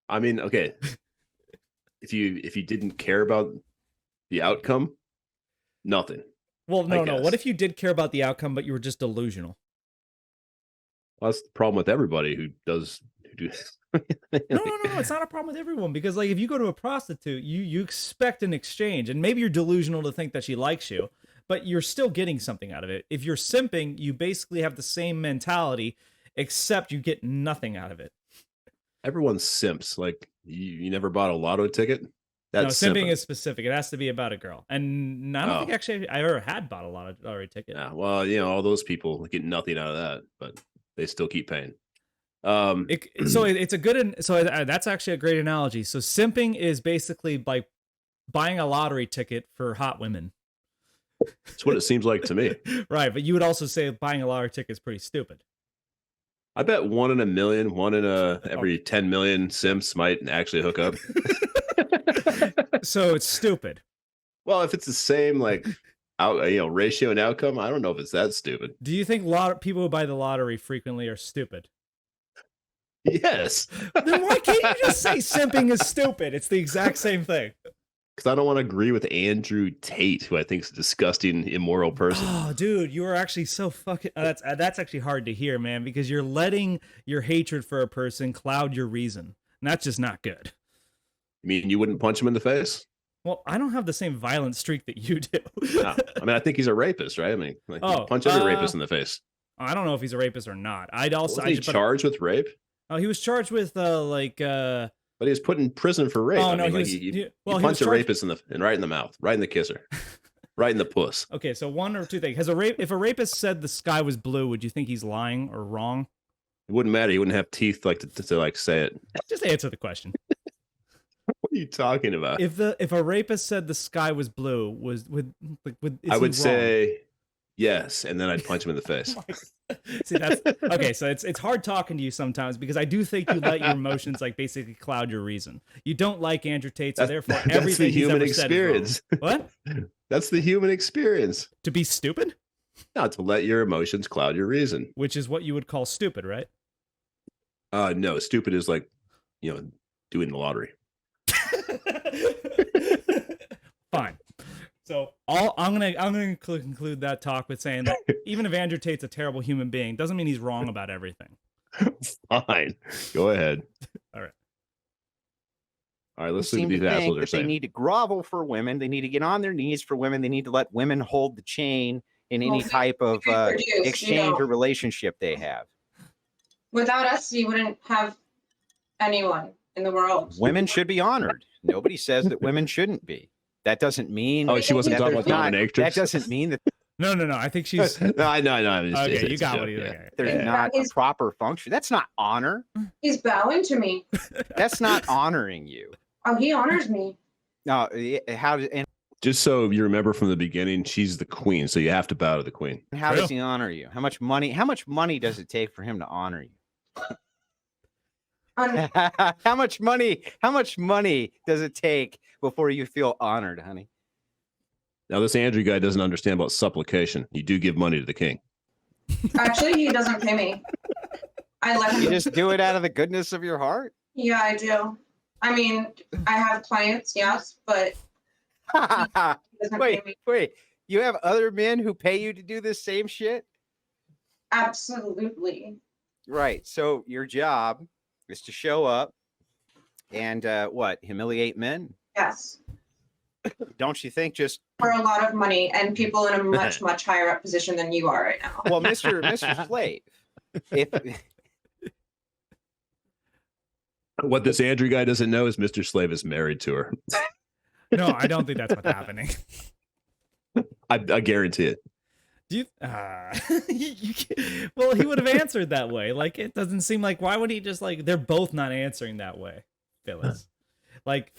I mean, okay. If you didn't care about the outcome, nothing. Well, no. What if you did care about the outcome, but you were just delusional? Well, that's the problem with everybody who do. No. It's not a problem with everyone, because like if you go to a prostitute, you expect an exchange, and maybe you're delusional to think that she likes you, but you're still getting something out of it. If you're simping, you basically have the same mentality, except you get nothing out of it. Everyone simps. Like you never bought a lotto ticket. That's simping is specific. It has to be about a girl, and I don't think actually I ever had bought a lottery ticket. Yeah, well, all those people get nothing out of that, but they still keep paying. It's a good. So that's actually a great analogy. So simping is basically like buying a lottery ticket for hot women. That's what it seems like to me. Right, but you would also say buying a lottery ticket is pretty stupid. I bet 1 in a million, every 10 million simps might actually hook up. So it's stupid. Well, if it's the same ratio and outcome, I don't know if it's that stupid. Do you think people who buy the lottery frequently are stupid? Yes. Then why can't you just say simping is stupid? It's the exact same thing. Because I don't want to agree with Andrew Tate, who I think is a disgusting, immoral person. Oh, dude, you are actually so fucking... that's actually hard to hear, man, because you're letting your hatred for a person cloud your reason. And that's just not good. You mean you wouldn't punch him in the face? Well, I don't have the same violent streak that you do. No. I mean, I think he's a rapist, right? I mean, you punch every rapist in the face. I don't know if he's a rapist or not. Was he charged with rape? Oh, he was charged with But he was put in prison for rape. Oh, no, you punch a rapist right in the mouth, right in the kisser, right in the puss. Okay, so one or two things. If a rapist said the sky was blue, would you think he's lying or wrong? It wouldn't matter. He wouldn't have teeth to say it. Just answer the question. What are you talking about? If a rapist said the sky was blue, I would say Yes, and then I'd punch him in the face. See, that's okay. So it's hard talking to you sometimes because I do think you let your emotions like basically cloud your reason. You don't like Andrew Tate, so therefore That's everything the he's human ever said is experience. wrong. What? That's the human experience. To be stupid? Not to let your emotions cloud your reason. Which is what you would call stupid, right? No, stupid is like, doing the lottery. Fine. So I'm gonna conclude that talk with saying that even if Andrew Tate's a terrible human being, doesn't mean he's wrong about everything. Fine. Go ahead. All right. All right, let's They see what seem these to think assholes are that they saying. need to grovel for women. They need to get on their knees for women. They need to let women hold the chain in any Well, type of we produce, you exchange know. or relationship they have. Without us, you wouldn't have anyone in the world. Women should be honored. Nobody says that women shouldn't be. That doesn't mean. Oh, she wasn't that talking there's about not- dominatrix? That doesn't mean that No. I think she's No. okay. You got what he's okay. there's Yeah. not a He's- proper function. That's not honor. He's bowing to me. That's not honoring you. Oh, he honors me. No, and Just so you remember from the beginning, she's the queen, so you have to bow to the queen. how True. does he honor you? How much money does it take for him to honor you? How much money does it take before you feel honored, honey? Now, this Andrew guy doesn't understand about supplication. You do give money to the king. Actually, he doesn't pay me. I let You him. just do it out of the goodness of your heart. Yeah, I do. I mean, I have clients, yes, but he doesn't pay me. wait. You have other men who pay you to do this same shit? Absolutely. Right. So your job is to show up and humiliate men? Yes. Don't you think just For a lot of money and people in a much, much higher up position than you are right now. well, Mr. Slave, if What this Andrew guy doesn't know is Mr. Slave is married to her. No, I don't think that's what's happening. I guarantee it. Do you, well, he would have answered that way. Like, it doesn't seem like, why would he just like, they're both not answering that way, Phyllis. Like,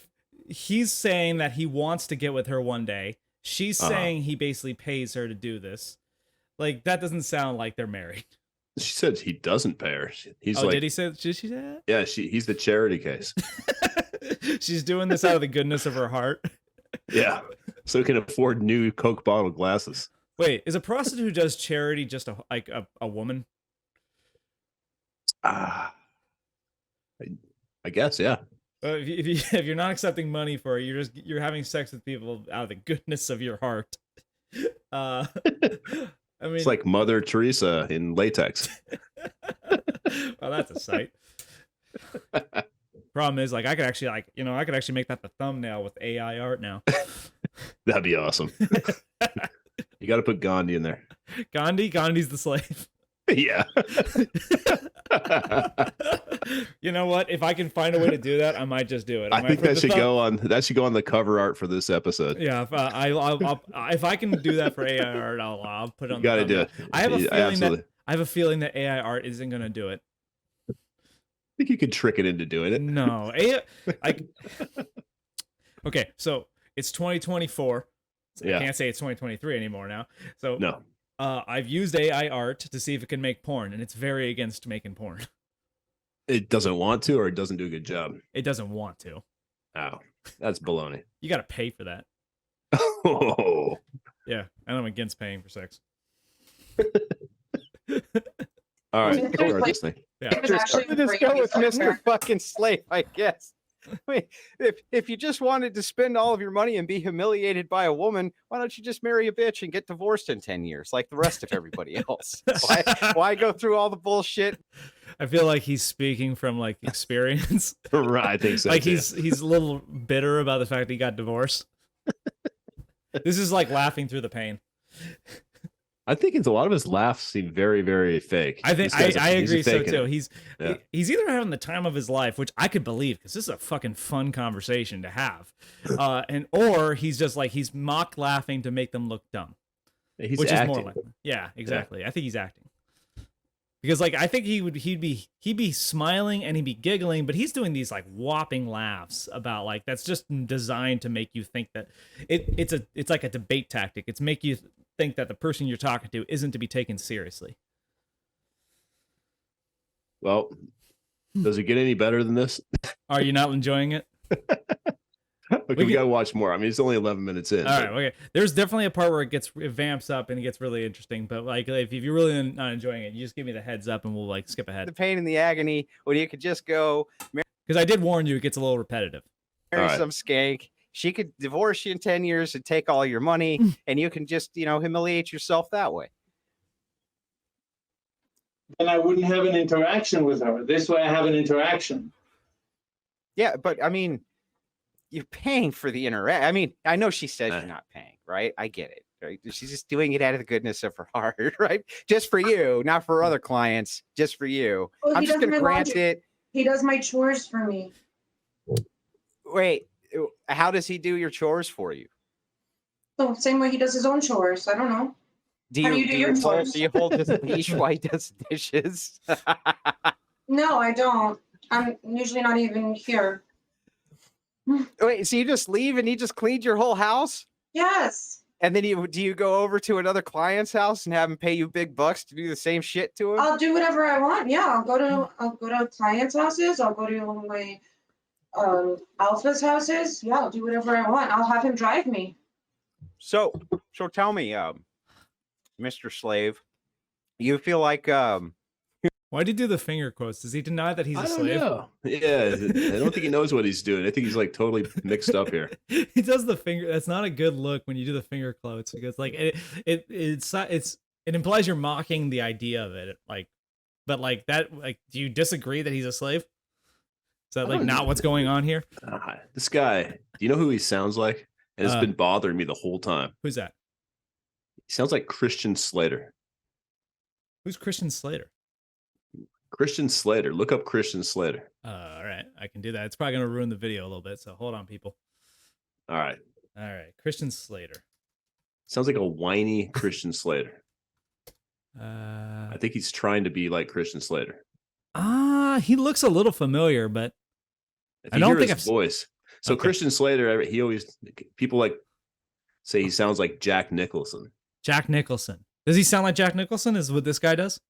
he's saying that he wants to get with her one day. She's saying he basically pays her to do this. Like, that doesn't sound like they're married. She said he doesn't pay her. He's like, did he say, did she say that? yeah, he's the charity case. She's doing this out of the goodness of her heart. Yeah. So he can afford new Coke bottle glasses. Wait, is a prostitute who does charity just a woman? I guess, yeah. If you're not accepting money for it, you're having sex with people out of the goodness of your heart. I mean, It's like Mother Teresa in latex. well, that's a sight. Problem is, like, I could actually make that the thumbnail with AI art now. That'd be awesome. You got to put Gandhi in there. Gandhi's the slave. Yeah. You know what? If I can find a way to do that, I might just do it. I think that should go on the cover art for this episode. Yeah, if I can do that for AI art, I'll put it on. You got to do it. I have a feeling Absolutely. I have a feeling that AI art isn't going to do it. I think you could trick it into doing it. No, okay, so it's 2024. So Yeah. I can't say it's 2023 anymore now. So No. I've used AI art to see if it can make porn, and it's very against making porn. It doesn't want to, or it doesn't do a good job. It doesn't want to. Oh, that's baloney. You got to pay for that. Oh. Yeah, and I'm against paying for sex. All right, let's start this thing. Yeah. It was actually Just free go to with be Mr. somewhere. Fucking Slave, I guess. I mean, if you just wanted to spend all of your money and be humiliated by a woman, why don't you just marry a bitch and get divorced in 10 years like the rest of everybody else? Why go through all the bullshit? I feel like he's speaking from like experience. Right, I think so. Like too. he's a little bitter about the fact that he got divorced. This is like laughing through the pain. I think a lot of his laughs seem very, very fake. I think This guy's I he's agree so faking too. it. He's either having the time of his life, which I could believe because this is a fucking fun conversation to have, or he's just like he's mock laughing to make them look dumb, He's which acting. is more like yeah, exactly. I think he's acting because like I think he'd be smiling and he'd be giggling, but he's doing these like whopping laughs about like that's just designed to make you think that it's like a debate tactic. It's make you think that the person you're talking to isn't to be taken seriously. Well, does it get any better than this? Are you not enjoying it? Okay, we gotta watch more. I mean, it's only 11 minutes in. All right, okay. There's definitely a part where it vamps up and it gets really interesting. But like, if you're really not enjoying it, you just give me the heads up and we'll like skip ahead. The pain and the agony when you could just go because I did warn you, it gets a little repetitive. Marry some skank. She could divorce you in 10 years and take all your money, and you can just, humiliate yourself that way. And I wouldn't have an interaction with her. This way I have an interaction. Yeah, but I mean, you're paying for the interaction. I mean, I know she says you're not paying, right? I get it. Right? She's just doing it out of the goodness of her heart, right? Just for you, not for other clients, just for you. Well, I'm just going to grant it. He does my chores for me. Wait, how does he do your chores for you? So same way he does his own chores. I don't know. Do you hold his leash while he does dishes? No, I don't. I'm usually not even here. Wait, so you just leave and he just cleaned your whole house? Yes. And then do you go over to another client's house and have him pay you big bucks to do the same shit to him? I'll do whatever I want. Yeah, I'll go to clients' houses. I'll go to my Alpha's houses. Yeah, I'll do whatever I want. I'll have him drive me. So tell me, Mr. Slave, you feel like why'd he do the finger quotes? Does he deny that he's a slave? Know. Yeah, I don't think he knows what he's doing. I think he's like totally mixed up here. He does the finger. That's not a good look when you do the finger quotes because like it implies you're mocking the idea of it. Like, but like that, like, do you disagree that he's a slave? Is that like not what's going on here? This guy, do you know who he sounds like? And it's been bothering me the whole time. Who's that? He sounds like Christian Slater. Who's Christian Slater? Christian Slater. Look up Christian Slater. All right, I can do that. It's probably going to ruin the video a little bit, so hold on, people. All right. Christian Slater. Sounds like a whiny Christian Slater. I think he's trying to be like Christian Slater. He looks a little familiar, but I don't think his voice. So okay. Christian Slater, he always people like say he sounds like Jack Nicholson. Jack Nicholson. Does he sound like Jack Nicholson? Is what this guy does?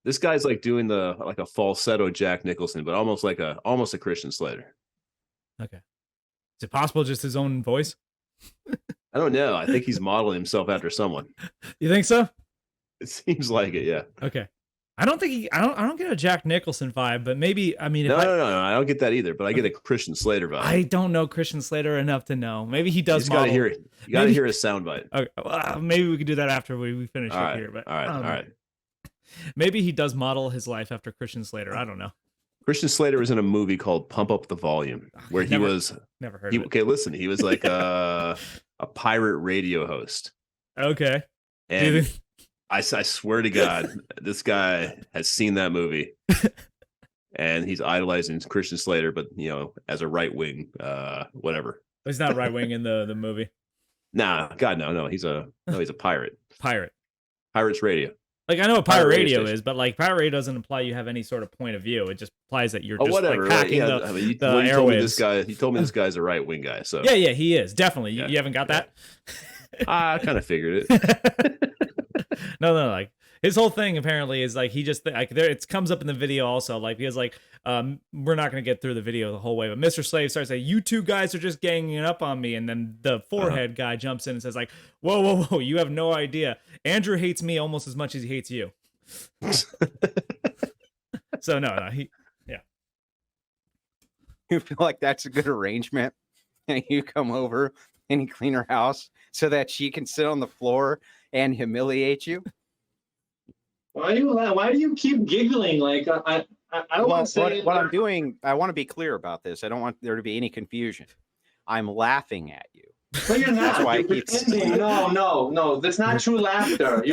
This guy's like doing like a falsetto Jack Nicholson, but almost a Christian Slater. Okay. Is it possible just his own voice? I don't know. I think he's modeling himself after someone. You think so? It seems like it, yeah. Okay. I don't get a Jack Nicholson vibe, but maybe, I mean, no, I don't get that either, but I get a Christian Slater vibe. I don't know Christian Slater enough to know. Maybe he does. You gotta hear his soundbite. Okay, well, maybe we could do that after we finish it here. But all right. Maybe he does model his life after Christian Slater. I don't know. Christian Slater was in a movie called Pump Up the Volume, where he was never heard of it. Okay, listen, he was like a pirate radio host. Okay. And I swear to God, this guy has seen that movie, and he's idolizing Christian Slater, but as a right wing, whatever. He's not right wing in the movie. Nah, God, no. He's a pirate. Pirates Radio. Like I know what pirate radio is, but like pirate radio doesn't imply you have any sort of point of view. It just implies that you're just like hacking the airwaves. You told me this guy's a right wing guy. So yeah, he is definitely. Yeah. You haven't got that. I kind of figured it. No, like his whole thing apparently is like he just like there. It comes up in the video also like because like we're not gonna get through the video the whole way, but Mr. Slave starts saying you two guys are just ganging up on me, and then the forehead guy jumps in and says like whoa, you have no idea. Andrew hates me almost as much as he hates you. So no, yeah. You feel like that's a good arrangement, and you come over and you clean her house so that she can sit on the floor and humiliate you. Why do you keep giggling? Like I don't want to say what I'm doing. I want to be clear about this. I don't want there to be any confusion. I'm laughing at you. But you're not. That's why I keep pretending. No. That's not true laughter.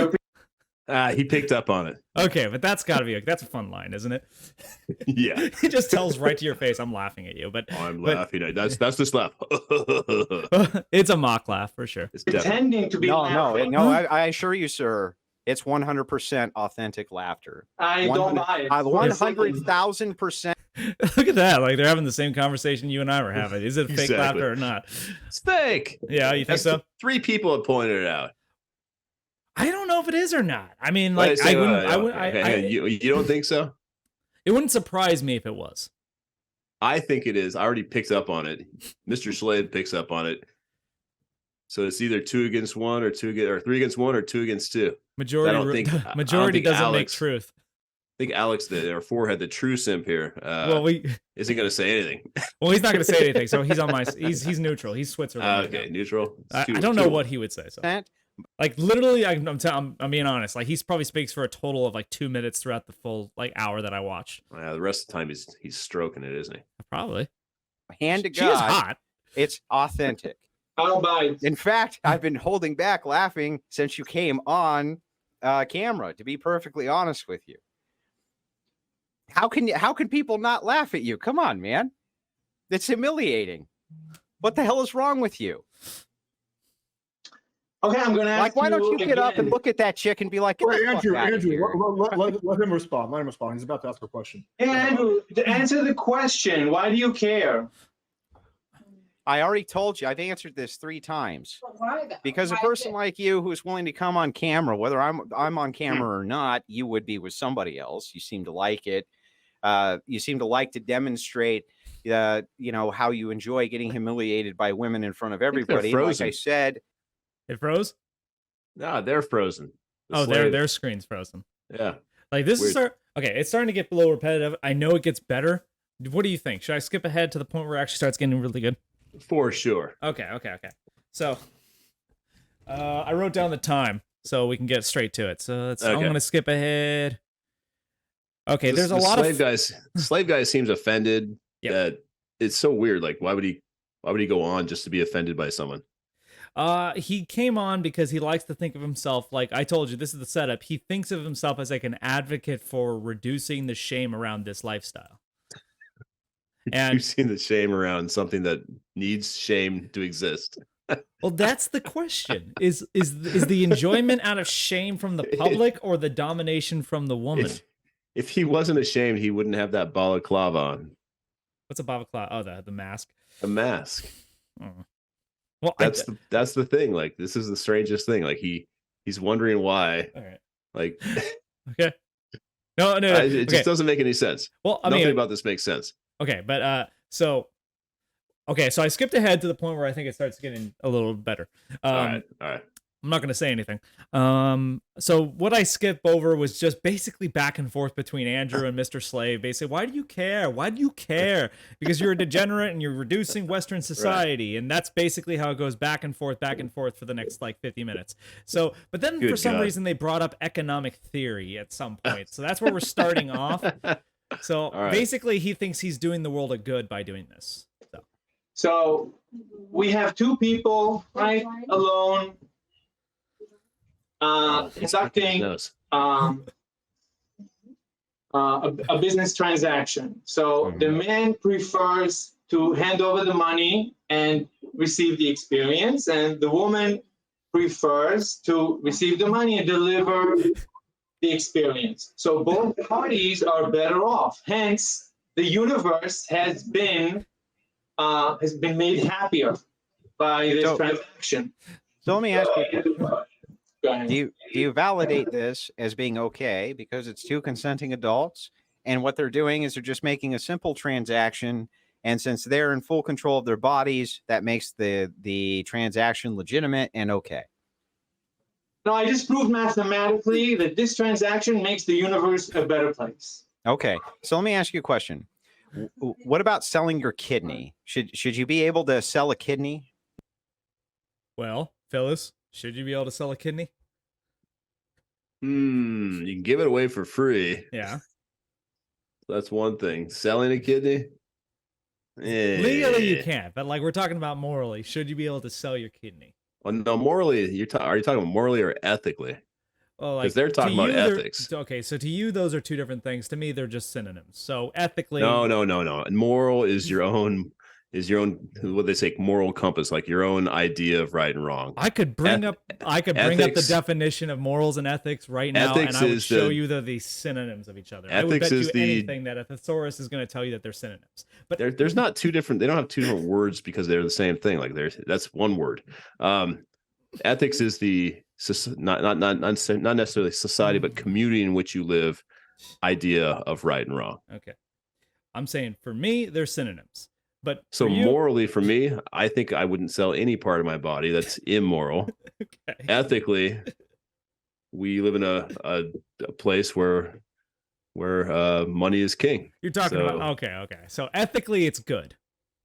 He picked up on it. Okay, but that's got to be that's a fun line, isn't it? Yeah. He just tells right to your face, "I'm laughing at you." But I'm laughing at that's this laugh. It's a mock laugh for sure. It's pretending to be. No. I assure you, sir. It's 100% authentic laughter. I don't buy it. 100,000%. Look at that. Like they're having the same conversation you and I were having. Is it fake laughter or not? It's fake. Yeah, you think so? 3 people have pointed it out. I don't know if it is or not. I mean, like, I wouldn't. You don't think so? It wouldn't surprise me if it was. I think it is. I already picked up on it. Mr. Slade picks up on it. So it's either 2 against 1 or 3 against 1 or 2 against 2. Majority doesn't make truth. I think Alex, the four had the true simp here. Isn't going to say anything. Well, he's not going to say anything, so he's on my. He's neutral. He's Switzerland. Okay, neutral. I don't know what he would say. So, like, literally, I'm being honest. Like, he probably speaks for a total of like 2 minutes throughout the full like hour that I watched. The rest of the time he's stroking it, isn't he? Probably. Hand to God, she is hot. It's authentic. I'll buy. In fact, I've been holding back laughing since you came on camera. To be perfectly honest with you, how can people not laugh at you? Come on, man, it's humiliating. What the hell is wrong with you? Okay, I'm gonna ask why don't you get up and look at that chick and be like, Andrew, let him respond. Let him respond. He's about to ask a question. Hey, Andrew, to answer the question, why do you care? I already told you. I've answered this 3 times. Why though? Because a person like you who's willing to come on camera, whether I'm on camera or not, you would be with somebody else. You seem to like it. You seem to like to demonstrate, how you enjoy getting humiliated by women in front of everybody. Like I said, it froze. No, they're frozen. Their screen's frozen. Yeah. Like this is it's starting to get a little repetitive. I know it gets better. What do you think? Should I skip ahead to the point where it actually starts getting really good? For sure. Okay. So, I wrote down the time so we can get straight to it. So I'm going to skip ahead. Okay, there's a lot of slave guy seems offended. Yep. That it's so weird. Like, why would he go on just to be offended by someone? He came on because he likes to think of himself, like I told you, this is the setup. He thinks of himself as like an advocate for reducing the shame around this lifestyle. And you've seen the shame around something that needs shame to exist. Well, that's the question. Is the enjoyment out of shame from the public or the domination from the woman? If he wasn't ashamed, he wouldn't have that balaclava on. What's a balaclava? Oh, the mask. The mask. Oh. Well, that's the thing. Like, this is the strangest thing. Like, he's wondering why. All right. Like, okay. No. It just doesn't make any sense. Well, nothing about this makes sense. Okay, but so I skipped ahead to the point where I think it starts getting a little better. All right. I'm not going to say anything. So what I skip over was just basically back and forth between Andrew and Mr. Slave. Basically, why do you care? Why do you care? Because you're a degenerate and you're reducing Western society. Right. And that's basically how it goes back and forth for the next like 50 minutes. So, but then for some reason they brought up economic theory at some point. So that's where we're starting off. So basically he thinks he's doing the world a good by doing this. So we have 2 people, right, alone, conducting a business transaction. So the man prefers to hand over the money and receive the experience, and the woman prefers to receive the money and deliver the experience. So both parties are better off. Hence, the universe has been made happier by this transaction. So let me ask you. Go ahead. Do you validate this as being okay because it's 2 consenting adults, and what they're doing is they're just making a simple transaction, and since they're in full control of their bodies, that makes the transaction legitimate and okay? No, I just proved mathematically that this transaction makes the universe a better place. Okay, so let me ask you a question. What about selling your kidney? Should you be able to sell a kidney? Well, Phyllis, should you be able to sell a kidney? You can give it away for free. Yeah. That's one thing. Selling a kidney? Legally you can't, but like we're talking about morally, should you be able to sell your kidney? Well, no, morally, are you talking about morally or ethically? Well, because they're talking about ethics. Okay, so to you, those are 2 different things. To me, they're just synonyms. So ethically, no. Moral is your own what they say, moral compass, like your own idea of right and wrong. I could bring up the definition of morals and ethics right now, and I would show you the synonyms of each other. I would bet you anything that a thesaurus is going to tell you that they're synonyms. But there's not 2 different. They don't have 2 different words because they're the same thing. Like that's one word. Ethics is the not necessarily society, but community in which you live idea of right and wrong. Okay. I'm saying for me, they're synonyms. But So for you, morally, for me, I think I wouldn't sell any part of my body that's immoral. okay. Ethically, we live in a place where money is king. You're talking So- about okay. So ethically, it's good.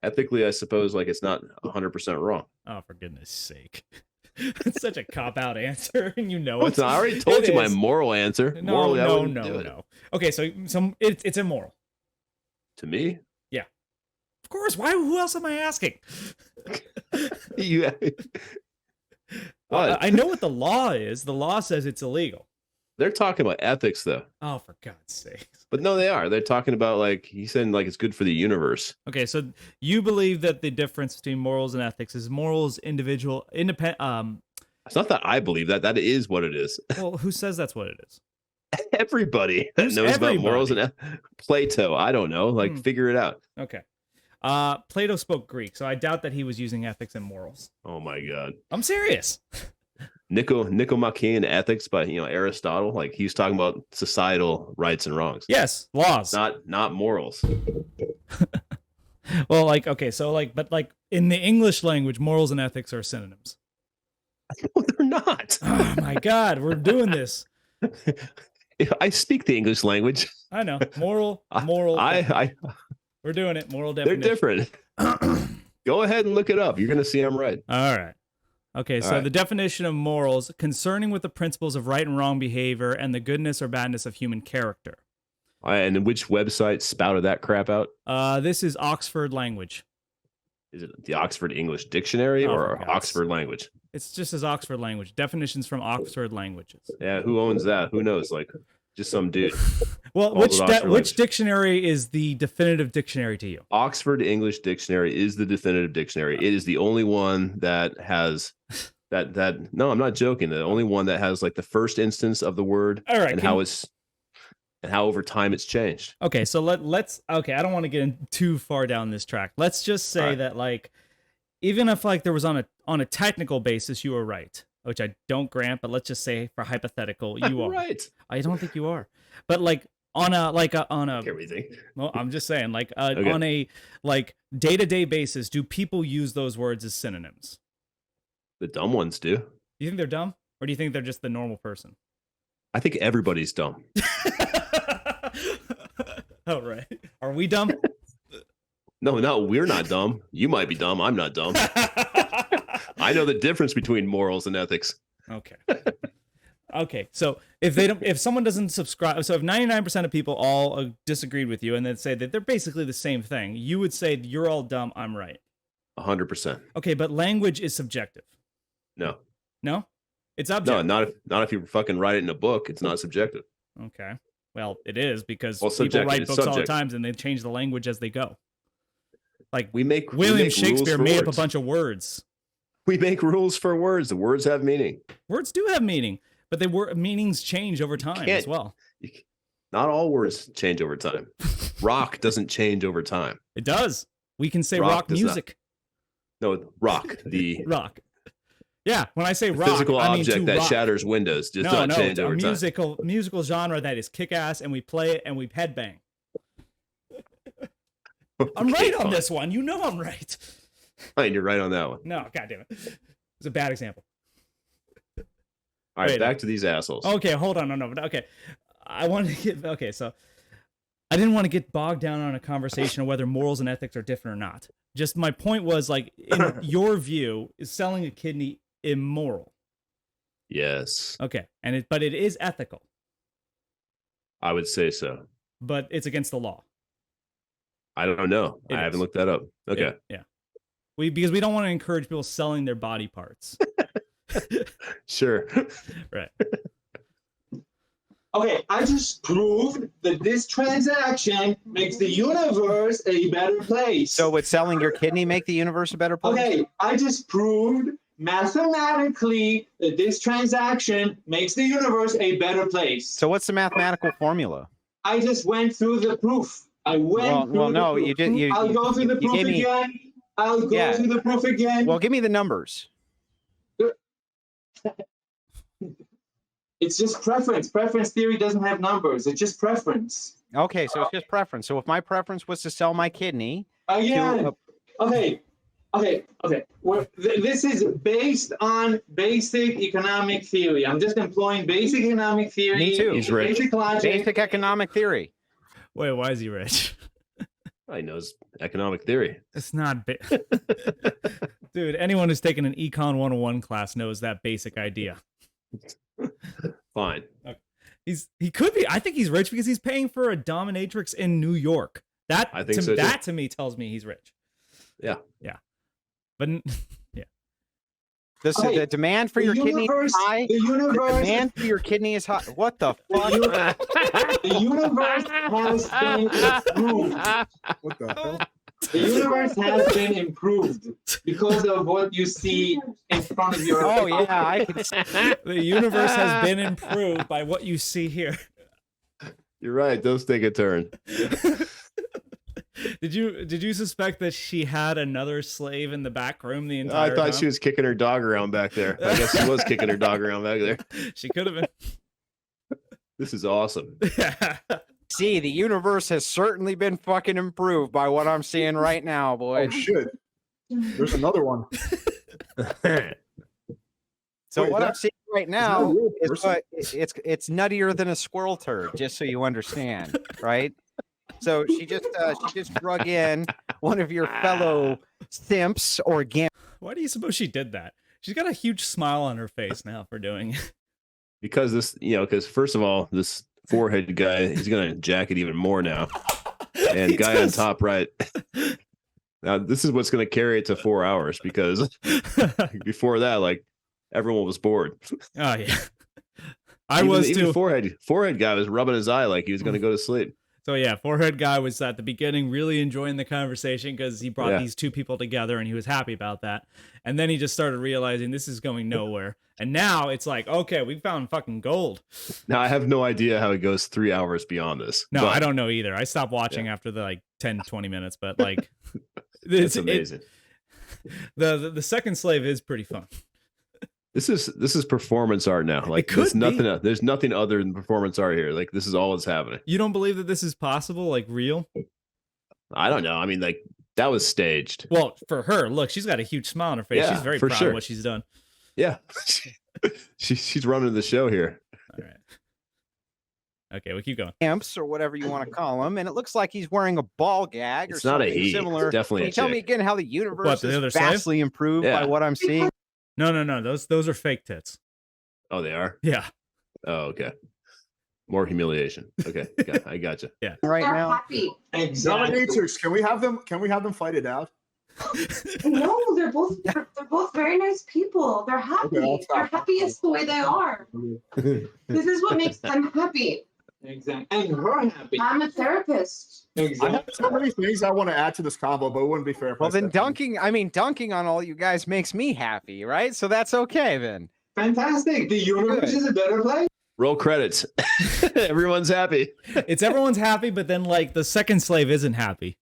Ethically, I suppose, like, it's not 100% wrong. Oh, for goodness sake. It's such a cop-out answer, and you know Oh, it. I already told It you my is. moral answer. No, Morally, I no, wouldn't do no, it. no. Okay, so it's immoral. To me, Of course. Why? Who else am I asking? you. What? I know what the law is. The law says it's illegal. They're talking about ethics, though. Oh, for God's sake. But no, they are. They're talking about, like, he said, like, it's good for the universe. Okay, so you believe that the difference between morals and ethics is morals individual, independent. It's not that I believe that. That is what it is. Well, who says that's what it is? Everybody that Who's knows about morals everybody? and Plato. I don't know. Like, figure it out. Okay. Plato spoke Greek, so I doubt that he was using ethics and morals. Oh my God. I'm serious. Nicomachean Ethics by Aristotle. Like, he's talking about societal rights and wrongs. Yes, laws. Not morals. Well, like, okay, so like, but like in the English language, morals and ethics are synonyms. No, they're not. Oh my God, we're doing this. I speak the English language. I know. Moral. We're doing it. Moral They're definition. different. Go ahead and look it up. You're going to see I'm right. All right. Okay, so right. the definition of morals, concerning with the principles of right and wrong behavior and the goodness or badness of human character. All right, and which website spouted that crap out? This is Oxford language. Is it the Oxford English Dictionary Oh, for or God's Oxford language? It's just as Oxford language. Definitions from Oxford languages. Yeah, who owns that? Who knows? Like, just some dude. Well, All which of Oxford which language. dictionary is the definitive dictionary to you? Oxford English Dictionary is the definitive dictionary. It is the only one that has that. No, I'm not joking. The only one that has like the first instance of the word All right. and how over time it's changed. Okay, so let's okay, I don't want to get in too far down this track. Let's just say Alright. that like even if like there was on a technical basis you were right, which I don't grant, but let's just say for hypothetical you are. Right. I don't think you are. But like on a Everything. well, I'm just saying like Okay. on a like day-to-day basis, do people use those words as synonyms? The dumb ones do. Do you think they're dumb or do you think they're just the normal person? I think everybody's dumb. Oh, right. Are we dumb? No, we're not dumb. You might be dumb. I'm not dumb. I know the difference between morals and ethics. Okay. Okay. So if someone doesn't subscribe, so if 99% of people all disagreed with you and then say that they're basically the same thing, you would say you're all dumb. I'm right. 100%. Okay, but language is subjective. No. No, it's No, objective. not if you fucking write it in a book. It's not subjective. Okay. Well, it is because Well, people subjective, write it's books all the subjective. time and they change the language as they go. Like We make William rules Shakespeare for made up a words. bunch of words. We make rules for words. The words have meaning. Words do have meaning, but meanings change over time can't- as well. Not all words change over time. Rock doesn't change over time. It does. We can say Rock rock does not. music. No, rock, the Rock. Yeah, when I say rock, physical I mean object to that rock. shatters windows does No, not no, change it's a over time. musical genre that is kick ass, and we play it and we headbang. I'm Okay, right on fine. this one. You know I'm right. Fine, you're right on that one. No, goddamn it, it's a bad example. All right, Wait. back to these assholes. Okay, hold on, no, okay. I wanted to get okay, so I didn't want to get bogged down on a conversation of whether morals and ethics are different or not. Just my point was like, in your view, is selling a kidney immoral? Yes, Okay, but it is ethical, I would say so. but it's against the law. I don't know. It I haven't is. looked that up. Okay, Yeah. Because we don't want to encourage people selling their body parts. sure. Right. Okay, I just proved that this transaction makes the universe a better place. So would selling your kidney make the universe a better place? Okay, I just proved mathematically that this transaction makes the universe a better place. So what's the mathematical formula? I just went through the proof. I went through the no, proof. you didn't. I'll go through the you proof gave me- again. I'll go Yeah. through the proof again. Well, give me the numbers. It's just preference. Preference theory doesn't have numbers. It's just preference. Okay, so it's just preference. So if my preference was to sell my kidney, Again, okay. This is based on basic economic theory. I'm just employing basic economic theory. Me too. He's rich. Basic logic. basic economic theory. Wait, why is he rich? I knows economic theory. It's not dude, anyone who's taken an Econ 101 class knows that basic idea. Fine. He could be. I think he's rich because he's paying for a dominatrix in New York. That I think so, too. that to me tells me he's rich. Yeah. But yeah. The demand for your kidney is high. The demand for your kidney is high. What the fuck? The universe has been improved. What the hell? The universe has been improved because of what you see in front of your eyes. Oh yeah, I can see. The universe has been improved by what you see here. You're right. Those take a turn. Did you suspect that she had another slave in the back room the entire I thought time? she was kicking her dog around back there. I guess she was kicking her dog around back there. She could have been. This is awesome. See, the universe has certainly been fucking improved by what I'm seeing right now, Oh boy. shit! There's another one. So Wait, what I'm that- seeing right that a now real is person? it's nuttier than a squirrel turd, just so you understand, right? So she just drug in one of your fellow simps or Why do you suppose she did that? She's got a huge smile on her face now for doing it. Because because first of all, this forehead guy, he's gonna jack it even more now. And He guy does. on top right. Now this is what's gonna carry it to 4 hours because before that, like everyone was bored. Oh yeah. I Even- was even too. Forehead guy was rubbing his eye like he was gonna go to sleep. So yeah, forehead guy was at the beginning really enjoying the conversation because he brought Yeah. these two people together and he was happy about that. And then he just started realizing this is going nowhere. And now it's like, okay, we found fucking gold. Now I have no idea how it goes 3 hours beyond this. No, but I don't know either. I stopped watching after the like 10, 20 minutes, but like It's amazing. The second slave is pretty fun. This is performance art now. Like could there's nothing. be. There's nothing other than performance art here. Like this is all that's happening. You don't believe that this is possible, like real? I don't know. I mean, like that was staged. Well, for her, look, she's got a huge smile on her face. Yeah, She's very for proud sure. of what she's done. Yeah, she's running the show here. All right. Okay, we'll keep going. amps or whatever you want to call them, and it looks like he's wearing a ball gag or It's not a something he. similar. It's definitely Can a you tell me chick. again how the universe What, the other is slave? vastly improved Yeah. by what I'm seeing? No. Those are fake tits. Oh, they are. Yeah. Oh, okay. More humiliation. Okay, I gotcha. Right They're now. happy. Exactly. Dominatrix, can we have them? Can we have them fight it out? No, they're both very nice people. They're happy. Okay, I'll stop. They're happiest the way they are. This is what makes them happy. Exactly. And her happy. I'm a therapist. I Exactly. have so many things I want to add to this combo, but it wouldn't be fair. if Well, I then said dunking on all you guys makes me happy, right? So that's okay then. Fantastic. The universe is a better place. Roll credits. Everyone's happy. It's everyone's happy, but then like the second slave isn't happy.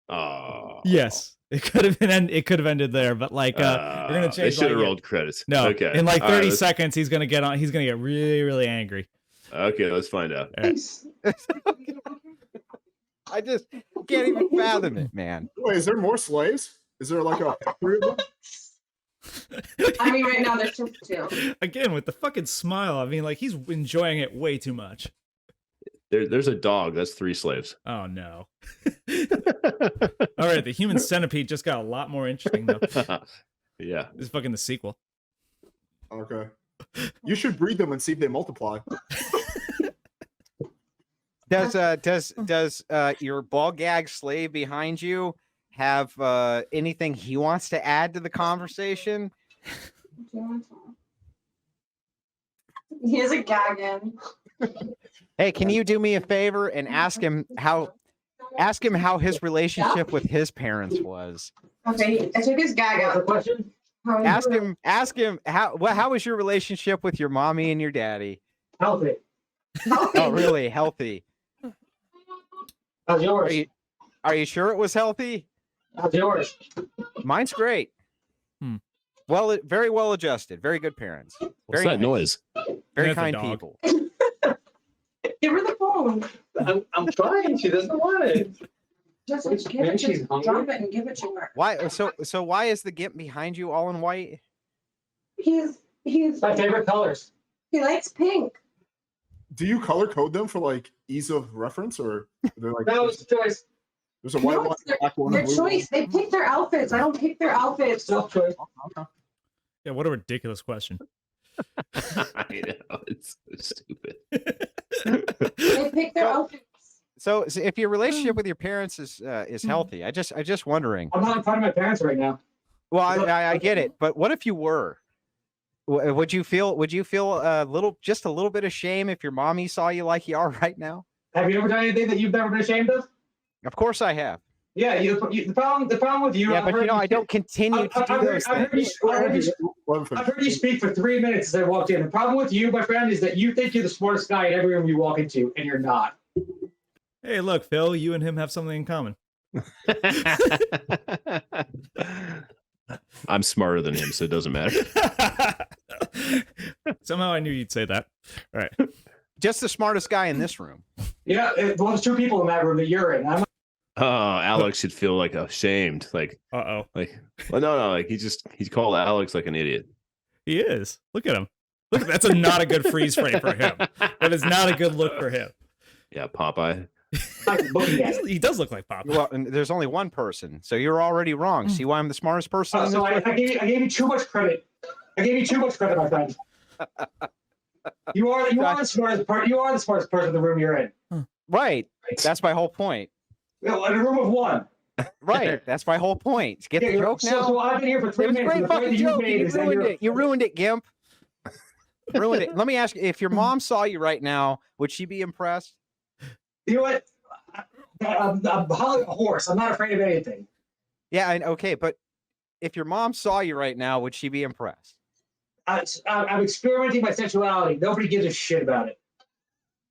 Oh, Yes. It could have been it could have ended there, but like we're gonna They change should have like, rolled credits. No, Okay. in like All right, 30 let's- seconds he's gonna get really, really angry. Okay, let's find out. All right. I just can't even fathom it, man. Wait, is there more slaves? Is there like a factory of them? I mean, right now there's just two. Again with the fucking smile. I mean, like he's enjoying it way too much. There's a dog. That's 3 slaves. Oh no. All right, the human centipede just got a lot more interesting though. Yeah. This is fucking the sequel. Okay. You should breed them and see if they multiply. Does your ball gag slave behind you have anything he wants to add to the conversation? He is a gagging. Hey, can you do me a favor and ask him how his relationship with his parents was? Okay, I took his gag out. question? Ask him how was your relationship with your mommy and your daddy? Healthy. Oh, really healthy? How's yours? Are you sure it was healthy? How's yours? Mine's great. Very well adjusted. Very good parents. What's Very that nice. noise? Very That's a kind dog. people. Give her the phone. I'm trying. She doesn't want it. Just give Maybe it, she's just hungry. drop it and give it to her. Why? So why is the gimp behind you all in white? He's My favorite colors. he likes pink. Do you color code them for like ease of reference, or they're like That was choice. there's a white No, one, it's their, black one, their and blue one? choice. They pick their outfits. I don't pick their outfits. Self choice. Okay. Yeah, what a ridiculous question. I know, it's so stupid. They pick their outfits. So if your relationship with your parents is healthy, I just wondering. I'm not in front of my parents right now. Well, I get it, but what if you were? Would you feel just a little bit of shame if your mommy saw you like you are right now? Have you ever done anything that you've never been ashamed of? Of course I have. Yeah, the problem with you. Yeah, but I don't continue to do those things. I've heard you speak for 3 minutes as I walked in. The problem with you, my friend, is that you think you're the smartest guy in every room you walk into, and you're not. Hey, look, Phil, you and him have something in common. I'm smarter than him, so it doesn't matter. Somehow I knew you'd say that. All right. Just the smartest guy in this room. Yeah, well, there's 2 people in that room that you're in. Oh, Alex should feel like ashamed. Like, Uh-oh. well, no, like he called Alex like an idiot. He is. Look at him. Look, that's not a good freeze frame for him. That is not a good look for him. Yeah, Popeye. He does look like Pop. Well, and there's only one person, so you're already wrong. See why I'm the smartest person? in So this I gave you too much credit. I gave you too much credit, my friend. You are the smartest part. You are the smartest person in the room you're in. Right. That's my whole point. In a room of 1. Right. That's my whole point. Get the joke now. So I've been here for 3 It was a minutes. great and the point fucking that you joke. made You is that ruined you're- it. You ruined it, Gimp. Ruined it. Let me ask you, if your mom saw you right now, would she be impressed? You know what? I'm like a horse. I'm not afraid of anything. Yeah, okay, but if your mom saw you right now, would she be impressed? I'm experimenting my sexuality. Nobody gives a shit about it.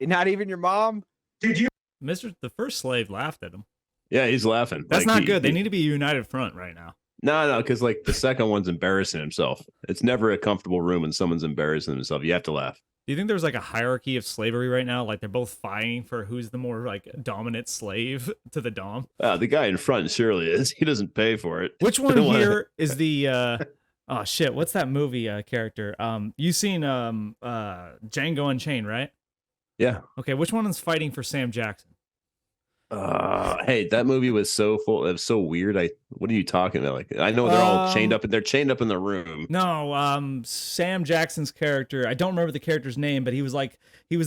Not even your mom? Did you? The first slave laughed at him. Yeah, he's laughing. That's not good. They need to be a united front right now. No, because like the second one's embarrassing himself. It's never a comfortable room when someone's embarrassing himself. You have to laugh. Do you think there's like a hierarchy of slavery right now? Like they're both fighting for who's the more like dominant slave to the dom? The guy in front surely is. He doesn't pay for it. Which one here is the oh shit, what's that movie character? You seen Django Unchained, right? Yeah. Okay, which one is fighting for Sam Jackson? Hey, that movie was so full. It was so weird. What are you talking about? Like, I know they're all chained up. They're chained up in the room. No, Sam Jackson's character. I don't remember the character's name, but he was the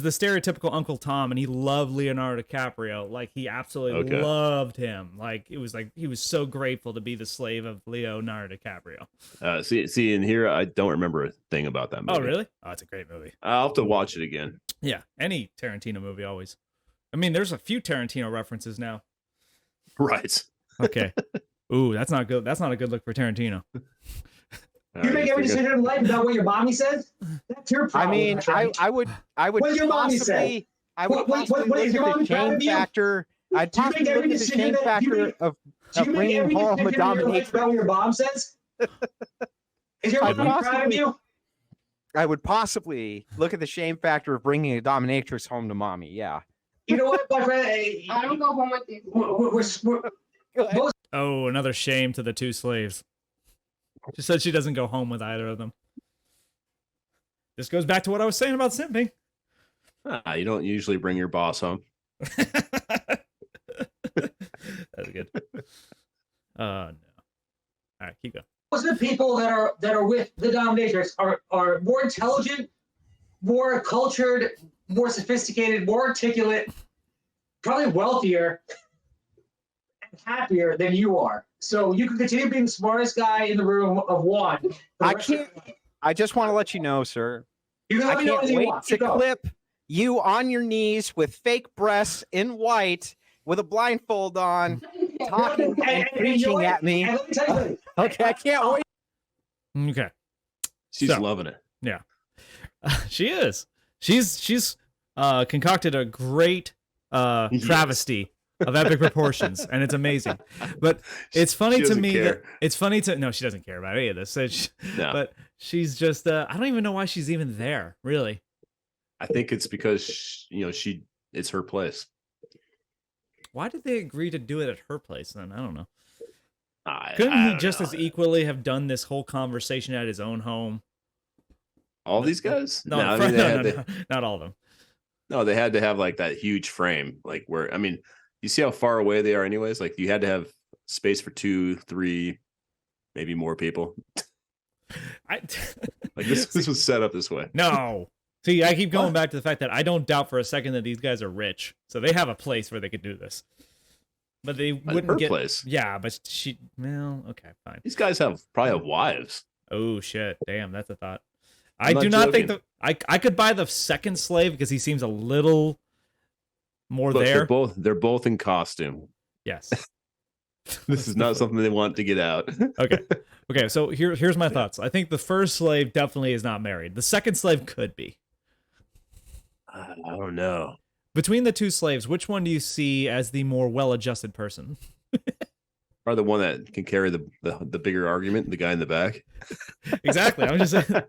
stereotypical Uncle Tom, and he loved Leonardo DiCaprio. Like he absolutely loved him. Like it was like he was so grateful to be the slave of Leonardo DiCaprio. See, in here, I don't remember a thing about that movie. Oh, really? Oh, it's a great movie. I'll have to watch it again. Yeah, any Tarantino movie always. I mean, there's a few Tarantino references now. Right. Okay. Ooh, that's not good. That's not a good look for Tarantino. You make every decision in life about what your mommy says? That's your problem. I mean, I would What your mommy possibly, say? I would What possibly is look your at mommy the proud shame of you? factor. I'd Do you make possibly every look at the decision shame that- factor of Do you make bringing every home a decision in your life dominatrix. about what your mom says? Is your I'd mommy proud of possibly- you? I would possibly look at the shame factor of bringing a dominatrix home to mommy. Yeah. You know what, my friend? I don't go home with these. Most Oh, another shame to the two slaves. She said she doesn't go home with either of them. This goes back to what I was saying about simping. You don't usually bring your boss home. That's good. No. All right, keep going. of the people that are with the dominatrix are more intelligent, more cultured, more sophisticated, more articulate, probably wealthier, and happier than you are. So you can continue being the smartest guy in the room of one. I can't. I just want to let you know, sir. You can let I me know can't anything you wait want. to Keep going. clip you on your knees with fake breasts in white with a blindfold on, talking and preaching at me. And let me tell you something. Okay, I can't wait. Okay. She's So- loving it. Yeah. She is. She's concocted a great travesty of epic proportions, and it's amazing. But it's funny She to doesn't me care. that it's funny to no, she doesn't care about any of this. So No. But she's just I don't even know why she's even there, really. I think it's because it's her place. Why did they agree to do it at her place then? I don't know. I Couldn't he don't just know. as equally have done this whole conversation at his own home? All these guys? No, I no, mean, no, not all of them. no, they had to have like that huge frame, like where, I mean, you see how far away they are anyways? Like you had to have space for 2, 3, maybe more people. Like this was set up this way. No. See, I keep going back to the fact that I don't doubt for a second that these guys are rich. So they have a place where they could do this. But they wouldn't her get place. Yeah, but well, okay, fine. These guys probably have wives. Oh shit. Damn, that's a thought. I'm I do not not think joking. I could buy the second slave because he seems a little more Look, there. they're both in costume. Yes. This is not something they want to get out. Okay, so here's my thoughts. I think the first slave definitely is not married. The second slave could be. I don't know. Between the two slaves, which one do you see as the more well-adjusted person? Or the one that can carry the bigger argument, the guy in the back. Exactly. I'm just saying.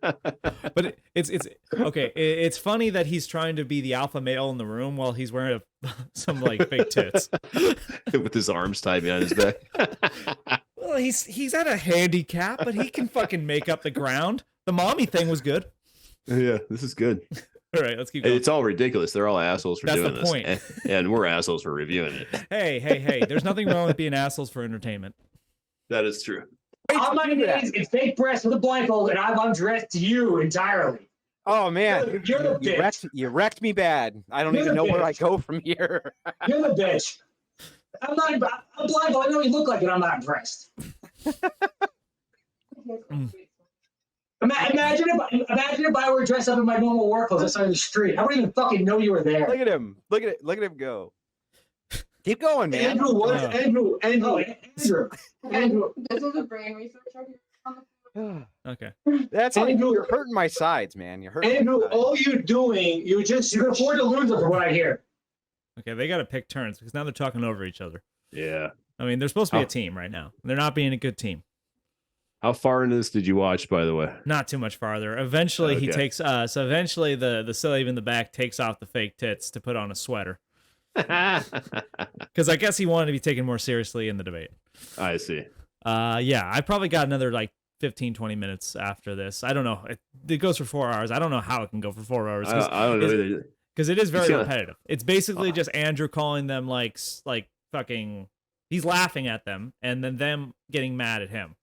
But it's okay. It's funny that he's trying to be the alpha male in the room while he's wearing some like fake tits. With his arms tied behind his back. Well, he's at a handicap, but he can fucking make up the ground. The mommy thing was good. Yeah, this is good. All right, let's keep going. It's all ridiculous. They're all assholes for That's doing the this. point. And we're assholes for reviewing it. Hey, there's nothing wrong with being assholes for entertainment. That is true. On my knees in fake breasts with a blindfold, and I've undressed you entirely. Oh man, You're the bitch. you wrecked me bad. I don't You're even the know where I bitch. go from here. You're the bitch. I'm blindfold. I know you look like it. I'm not impressed. Imagine if I were dressed up in my normal work clothes outside the street. I wouldn't even fucking know you were there. Look at him. Look at him go. Keep going, man. Andrew, what? Oh. Andrew. This is a brain researcher here on the Okay. That's Andrew- you're hurting my sides, man. You're hurting. Andrew, my sides. all you're doing, you can afford to lose it from what I hear. Okay, they got to pick turns because now they're talking over each other. Yeah. I mean, they're supposed to be Oh. a team right now. They're not being a good team. How far into this did you watch, by the way? Not too much farther. Eventually, he Okay. takes. So eventually, the slave in the back takes off the fake tits to put on a sweater because I guess he wanted to be taken more seriously in the debate. I see. Yeah, I probably got another like 15, 20 minutes after this. I don't know. It goes for 4 hours. I don't know how it can go for 4 hours. I don't know either. Because it is very gonna- repetitive. It's basically just Andrew calling them like fucking. He's laughing at them, and then them getting mad at him.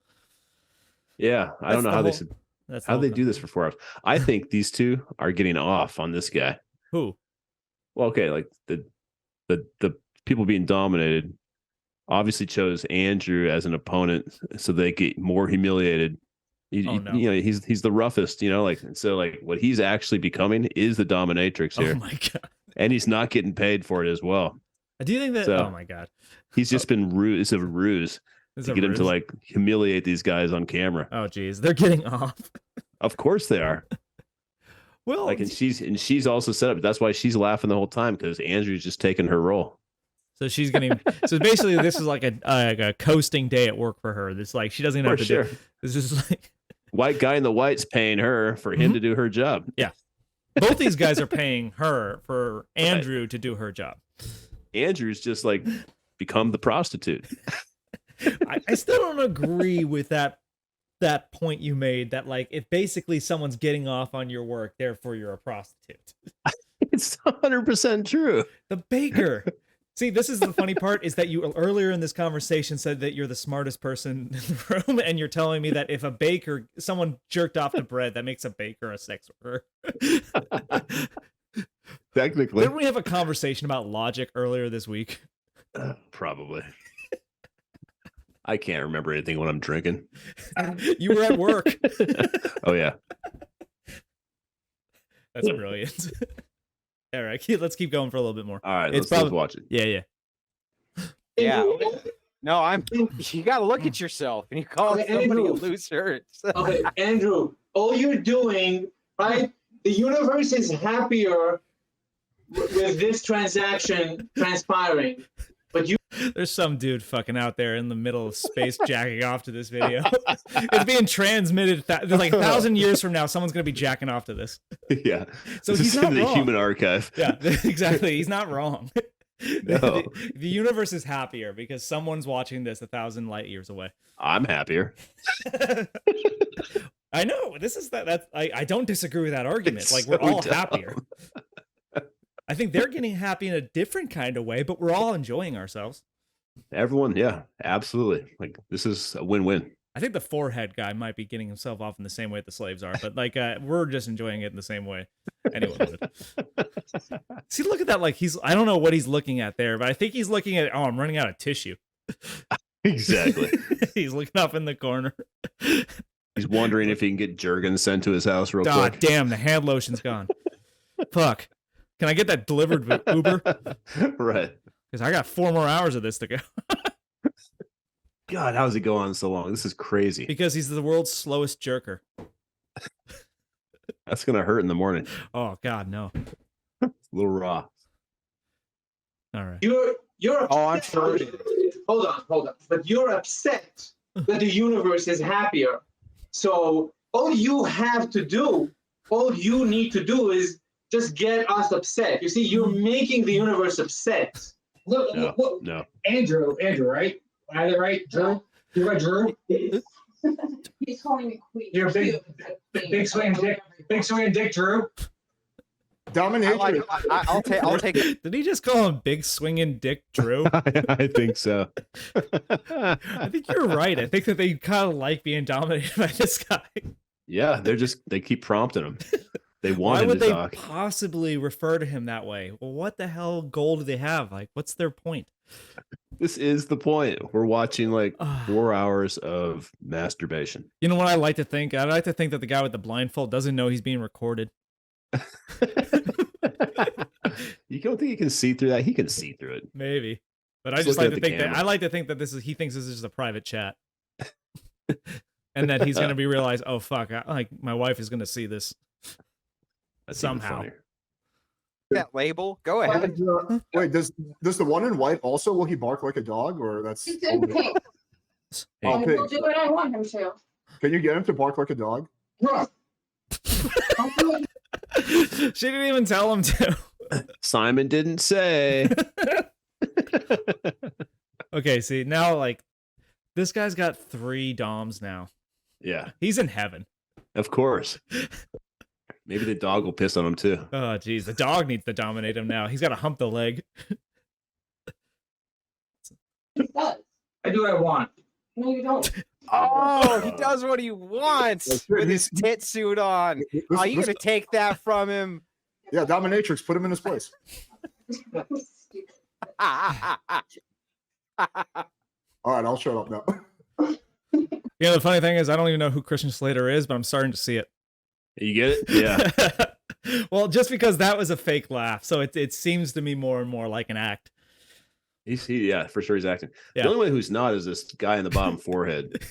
Yeah, I don't know how That's how they do this for 4 hours. I think these two are getting off on this guy. Who? Well, okay, like the people being dominated obviously chose Andrew as an opponent so they get more humiliated. Oh, no. You know, he's the roughest, you know, like, so like what he's actually becoming is the dominatrix here. Oh my god! And he's not getting paid for it as well. Do you think that? So- Oh my god! He's just been ruse. It's a ruse Is to it get him to ruse? like humiliate these guys on camera. Oh geez, they're getting off. Of course they are. Well, Like, and she's also set up. That's why she's laughing the whole time because Andrew's just taking her role. so she's getting. So basically, this is like a coasting day at work for her. This like she doesn't even For have to sure. do. This is like White guy in the white's paying her for him to do her job. both these guys are paying her for Andrew to do her job. Andrew's just like become the prostitute. I still don't agree with that point you made that like if basically someone's getting off on your work, therefore you're a prostitute. It's 100% true. The baker. See, this is the funny part is that you earlier in this conversation said that you're the smartest person in the room, and you're telling me that if a baker, someone jerked off the bread, that makes a baker a sex worker. Technically, Didn't we have a conversation about logic earlier this week? probably. I can't remember anything when I'm drinking. You were at work. Oh yeah. That's brilliant. All right, let's keep going for a little bit more. All right, It's let's probably- watch it. Yeah. Yeah. No, you got to look at yourself, and you call Okay, somebody a Andrew. loser. Okay, Andrew, all you're doing, right? The universe is happier with this transaction transpiring But you There's some dude fucking out there in the middle of space jacking off to this video. It's being transmitted like 1,000 years from now. Someone's gonna be jacking off to this. Yeah. So this he's is not in the wrong. human archive. Yeah, exactly. He's not wrong. No. The universe is happier because someone's watching this 1,000 light years away. I'm happier. I know. This is that. I don't disagree with that argument. It's Like we're so all dumb. happier. I think they're getting happy in a different kind of way, but we're all enjoying ourselves. Everyone, yeah, absolutely. Like this is a win-win. I think the forehead guy might be getting himself off in the same way the slaves are, but like we're just enjoying it in the same way anyone would. See, look at that. Like I don't know what he's looking at there, but I think he's looking at, oh, I'm running out of tissue. Exactly. He's looking up in the corner. He's wondering if he can get Jergens sent to his house real God quick. damn, the hand lotion's gone. Fuck. Can I get that delivered with Uber? Right. Because I got 4 more hours of this to go. God, how's it go on so long? This is crazy. Because he's the world's slowest jerker. That's gonna hurt in the morning. Oh God, no. It's a little raw. All right. you're Oh, I'm upset. sure. Hold on. But you're upset that the universe is happier. So all you need to do is just get us upset. You see, you're making the universe upset. Look, No, look, no. Andrew, right? I had it right, Drew? You right, Drew? He's calling me queen. You're a big, Queen. big swinging dick, Drew. Dominatrix. I'll take it. Did he just call him Big Swinging Dick Drew? I think so. I think you're right. I think that they kind of like being dominated by this guy. Yeah, they keep prompting him. They want Why him would to they talk. possibly refer to him that way? Well, what the hell goal do they have? Like, what's their point? This is the point. We're watching like 4 hours of masturbation. You know what I like to think? I like to think that the guy with the blindfold doesn't know he's being recorded. You don't think he can see through that? He can see through it. Maybe. But I Just just like looking to at the think that camera. I like to think that he thinks this is just a private chat. And that he's gonna be realized, oh fuck, my wife is gonna see this. That's even Somehow. funnier. That label. Go ahead. Wait, does the one in white also, will he bark like a dog, or that's He's in pink. Oh, And he'll do what I want him to. Can you get him to bark like a dog? She didn't even tell him to. Simon didn't say. Okay, see, now like this guy's got 3 DOMs now. Yeah, He's in heaven. of course. Maybe the dog will piss on him too. Oh geez, the dog needs to dominate him now. He's got to hump the leg. He does. I do what I want. No, you don't. Oh, he does what he wants That's right. with his tit suit on. Are you gonna take that from him? Yeah, dominatrix, put him in his place. All right, I'll shut up now. You know, the funny thing is, I don't even know who Christian Slater is, but I'm starting to see it. You get it? Yeah. Well, just because that was a fake laugh, so it seems to me more and more like an act. Yeah, for sure he's acting. Yeah. The only one who's not is this guy in the bottom forehead.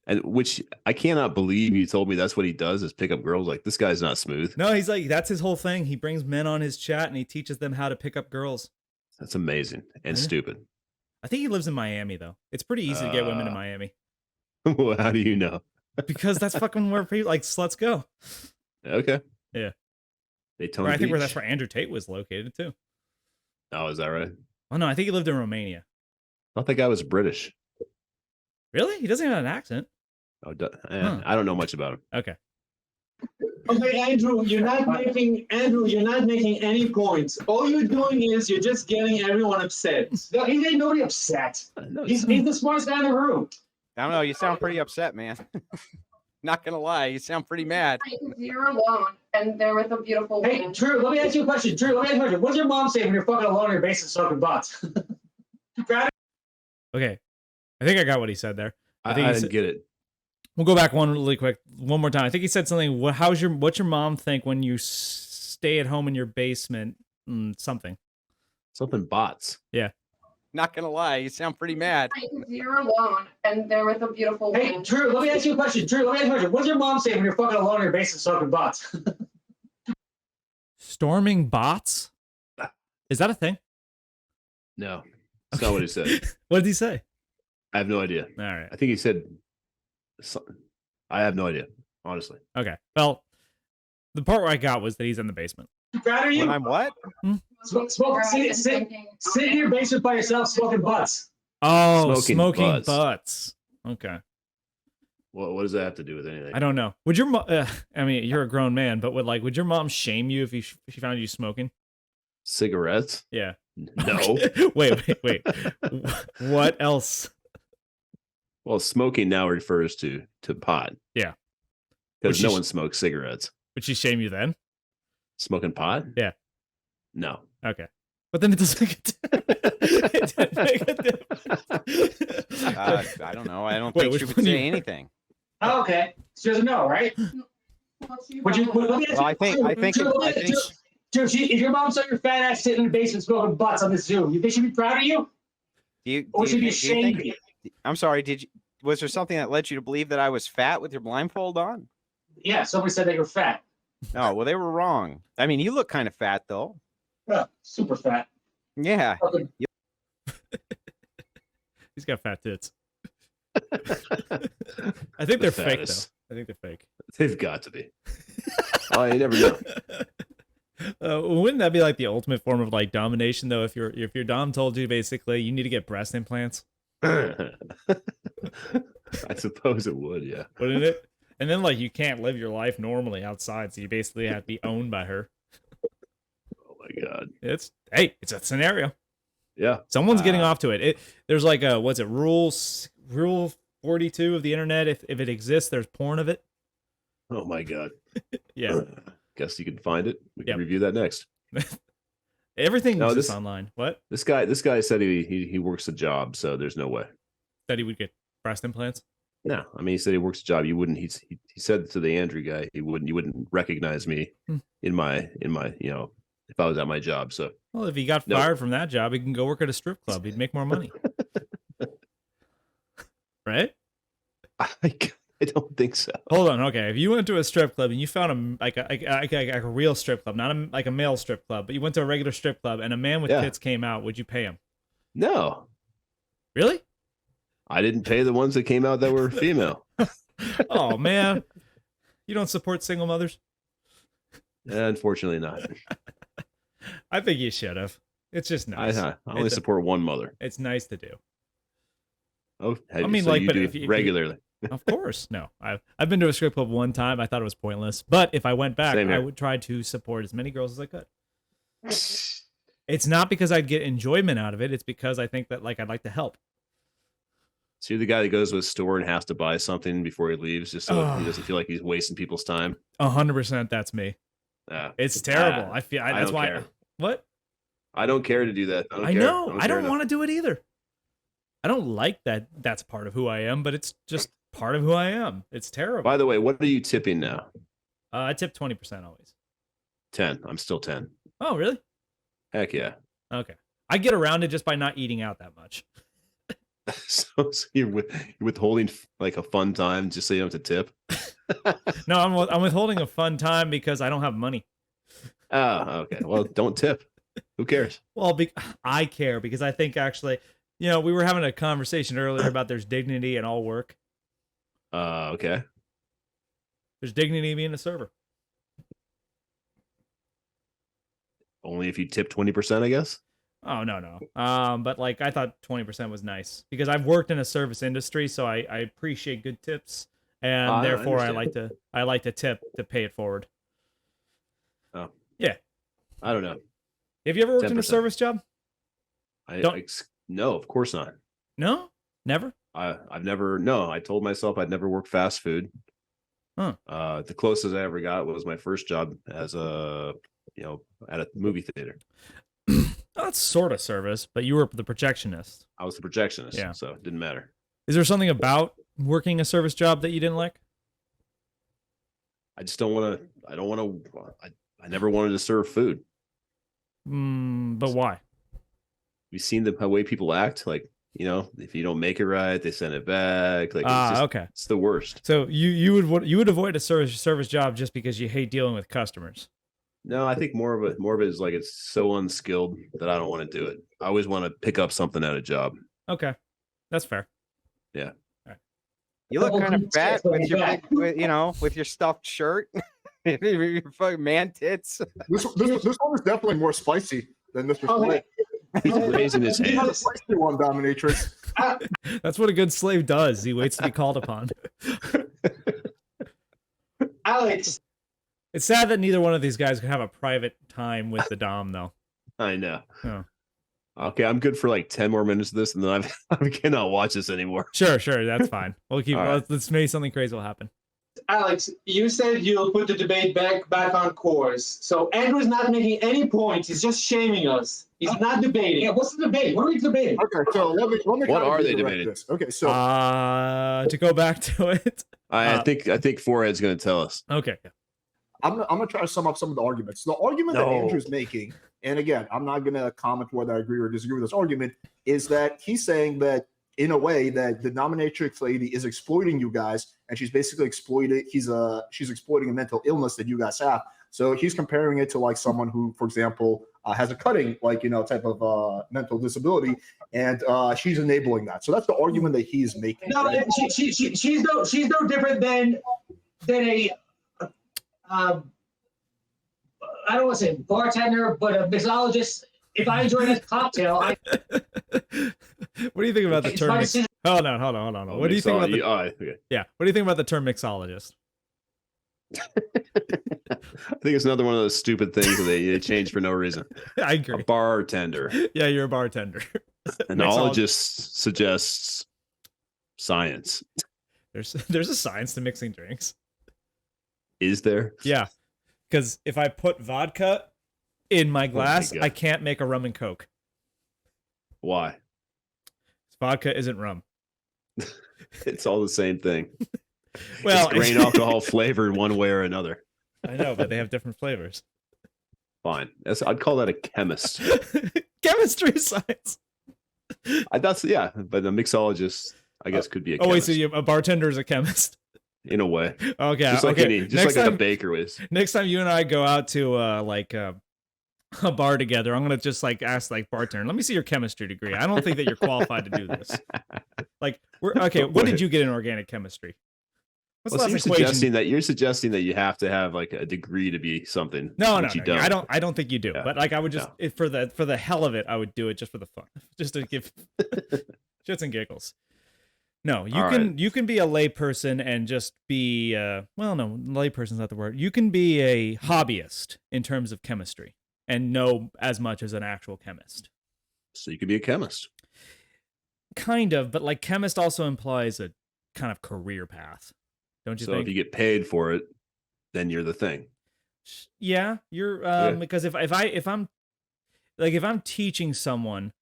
And which I cannot believe you told me that's what he does is pick up girls. Like, this guy's not smooth. No, he's like, that's his whole thing. He brings men on his chat and he teaches them how to pick up girls. That's amazing and stupid. I think he lives in Miami, though. It's pretty easy to get women in Miami. Well, how do you know? Because that's fucking where people like sluts go. Okay. Yeah. Daytona Or I think Beach. that's where Andrew Tate was located too. Oh, is that right? Oh no, I think he lived in Romania. I thought that guy was British. Really? He doesn't have an accent. Oh, I don't know much about him. Okay. Okay, Andrew, you're not making any points. All you're doing is you're just getting everyone upset. No, he made nobody upset. No, He's the smartest guy in the room. I don't know. You sound pretty upset, man. Not gonna lie, you sound pretty mad. You're alone, and they're with a beautiful Hey, woman. Drew, let me ask you a question. Drew, let me ask you a question. What does your mom say when you're fucking alone in your basement soaking butts? Okay. I think I got what he said there. I think he didn't said- get it. We'll go back one more time. I think he said something. What's your mom think when you stay at home in your basement? Something. Something bots. Yeah. Not gonna lie, you sound pretty mad. You're alone, and they're with a beautiful Hey, woman. Drew, let me ask you a question. Drew, let me ask you a question. What does your mom say when you're fucking alone in your basement soaking butts? Storming bots? Is that a thing? No. That's not what he said. What did he say? I have no idea. All right. I think he said something. I have no idea, honestly. Okay. Well, the part where I got was that he's in the basement. Proud of you? When I'm what? Sit in your basement by yourself smoking butts. Oh, Smoking smoking butts. butts. Okay. What does that have to do with anything? I don't know. Would your I mean, you're a grown man, but would your mom shame you if she found you smoking? Cigarettes? Yeah. No. Wait. What else? Well, smoking now refers to pot. Yeah. Because Would no she- one smokes cigarettes. Would she shame you then? Smoking pot? Yeah. No. Okay. But then it doesn't it doesn't make a difference. I don't know. I don't Wait, think which she would one do say you- anything. Oh, okay. She doesn't know, right? Would you? Let me ask Well, I think Dude, if your mom saw your fat ass sitting in the basement smoking butts on the Zoom, you think she'd be proud of you? Or should be ashamed of you? I'm sorry. Was there something that led you to believe that I was fat with your blindfold on? Yeah, somebody said that you're fat. No, well, they were wrong. I mean, you look kind of fat though. Yeah, super fat. Yeah. Fucking- He's got fat tits. I think they're fake fattest. though. I think they're fake. They've got to be. Oh, you never know. Wouldn't that be like the ultimate form of like domination though? If your dom told you basically you need to get breast implants, I suppose it would, yeah. wouldn't it? And then like you can't live your life normally outside, so you basically have to be owned by her. Oh my god. It's a scenario. Yeah. Someone's getting off to it. There's like a what's it rule 42 of the internet. If it exists, there's porn of it. Oh my god. Yeah, Guess you can find it. We can Yep. review that next. everything No, exists this- online. What? This guy said he works a job, so there's no way. That he would get breast implants? No, I mean he said he works a job. You wouldn't. He said to the Andrew guy, you wouldn't recognize me in my if I was at my job. So Well, if he got fired from that job, he can go work at a strip club. He'd make more money. Right? I don't think so. Hold on. Okay. If you went to a strip club and you found like a real strip club, not like a male strip club, but you went to a regular strip club and a man with tits came out, would you pay him? No, Really? I didn't pay the ones that came out that were female. Oh, man. You don't support single mothers? Unfortunately, not. I think you should have. It's just nice. I only support one mother. It's nice to do. Oh, I mean, so like, you but do if you- regularly. Of course. No. I've been to a strip club one time. I thought it was pointless. But if I went back, Same here. I would try to support as many girls as I could. It's not because I'd get enjoyment out of it. It's because I think that like I'd like to help. So you're the guy that goes to a store and has to buy something before he leaves, just so he doesn't feel like he's wasting people's time. 100% that's me. It's terrible. I feel that's don't why. care. What? I don't care to do that. I know. I don't want to do it either. I don't like that. That's part of who I am, but it's just part of who I am. It's terrible. By the way, what are you tipping now? I tip 20% always. 10. I'm still 10. Oh, really? Heck yeah. Okay. I get around it just by not eating out that much. So you're withholding like a fun time just so you don't have to tip? No, I'm withholding a fun time because I don't have money. Oh, okay. Well, don't tip. Who cares? Well, I care because I think actually, we were having a conversation earlier about there's dignity in all work. Okay. There's dignity in being a server. Only if you tip 20%, I guess. Oh, no. But like I thought 20% was nice because I've worked in a service industry, so I appreciate good tips, and therefore I like to tip to pay it forward. Oh. Yeah. I don't know. Have you ever worked in a 10%. service job? No, of course not. No? Never? I've never. No, I told myself I'd never work fast food. Huh. The closest I ever got was my first job as at a movie theater. That's sort of service, but you were the projectionist. I was the projectionist, Yeah. so it didn't matter. Is there something about working a service job that you didn't like? I just don't want to. I don't want to. I never wanted to serve food. But why? We've seen the way people act. Like, if you don't make it right, they send it back. Like, Okay. It's the worst. So you would avoid a service job just because you hate dealing with customers. No, I think more of it is like it's so unskilled that I don't want to do it. I always want to pick up something at a job. Okay, that's fair. Yeah. You look kind of fat with your big, with your stuffed shirt, your fucking man tits. This one is definitely more spicy than Mr. Slade. He's raising his He's not a hand. spicy one, dominatrix. That's what a good slave does. He waits to be called upon. Alex, It's sad that neither one of these guys could have a private time with the Dom, though. I know. Oh. Okay, I'm good for like 10 more minutes of this, and then I cannot watch this anymore. Sure, that's fine. We'll keep. All right. Let's maybe something crazy will happen. Alex, you said you'll put the debate back on course. So Andrew's not making any points. He's just shaming us. He's not debating. yeah, what's the debate? What are we debating? Okay, so let me What kind of are they redirect debating? this. Okay, so To go back to it. I think Forehead's going to tell us. Okay. I'm gonna try to sum up some of the arguments. The argument that Andrew's making, and again, I'm not gonna comment whether I agree or disagree with this argument, is that he's saying that in a way that the dominatrix lady is exploiting you guys, and she's basically she's exploiting a mental illness that you guys have. So he's comparing it to like someone who, for example, has a cutting type of mental disability, and she's enabling that. So that's the argument that he's making. No, right? she's no different than a I don't want to say bartender, but a mixologist. If I enjoy this cocktail, What do you think about the term? Hold on. What do you think about Yeah. What do you think about the term mixologist? I think it's another one of those stupid things that they change for no reason. I agree. A bartender. Yeah, you're a bartender. Enologist suggests science. There's a science to mixing drinks. Is there? Yeah, because if I put vodka in my glass, God. I can't make a rum and coke. Why? Vodka isn't rum. It's all the same thing. Well, it's grain alcohol flavored one way or another. I know, but they have different flavors. Fine. I'd call that a chemist. Chemistry science. But a mixologist, I guess, could be a chemist. Oh, wait, so a bartender is a chemist? In a way. Okay. Just like a baker is. Next time you and I go out to a bar together, I'm gonna just ask bartender, let me see your chemistry degree. I don't think that you're qualified to do this. What did you get in organic chemistry? What's the last equation? You're suggesting that you have to have a degree to be something. No. You don't. I don't think you do. Yeah. But I would just for the hell of it, I would do it just for the fun, just to give shits and giggles. No, you can be a layperson and just be layperson's not the word. You can be a hobbyist in terms of chemistry and know as much as an actual chemist. So you could be a chemist. Kind of, but chemist also implies a kind of career path. Don't you think? So if you get paid for it, then you're the thing. Yeah, you're because if I'm teaching someone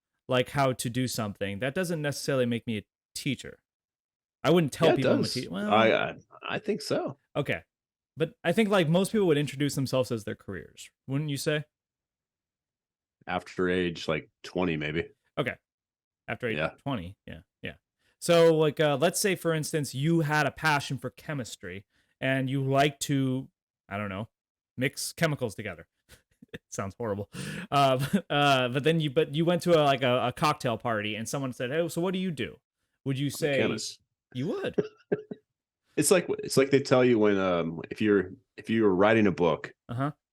how to do something, that doesn't necessarily make me a teacher. I wouldn't tell people I'm a teacher. Well, I think so. Okay. But I think most people would introduce themselves as their careers, wouldn't you say? After age 20, maybe. Okay. After age 20, yeah. So let's say for instance you had a passion for chemistry and you like to, I don't know, mix chemicals together. It sounds horrible. But you went to a cocktail party and someone said, "Hey, so what do you do?" Would you say chemist? You would. It's like they tell you when if you're writing a book,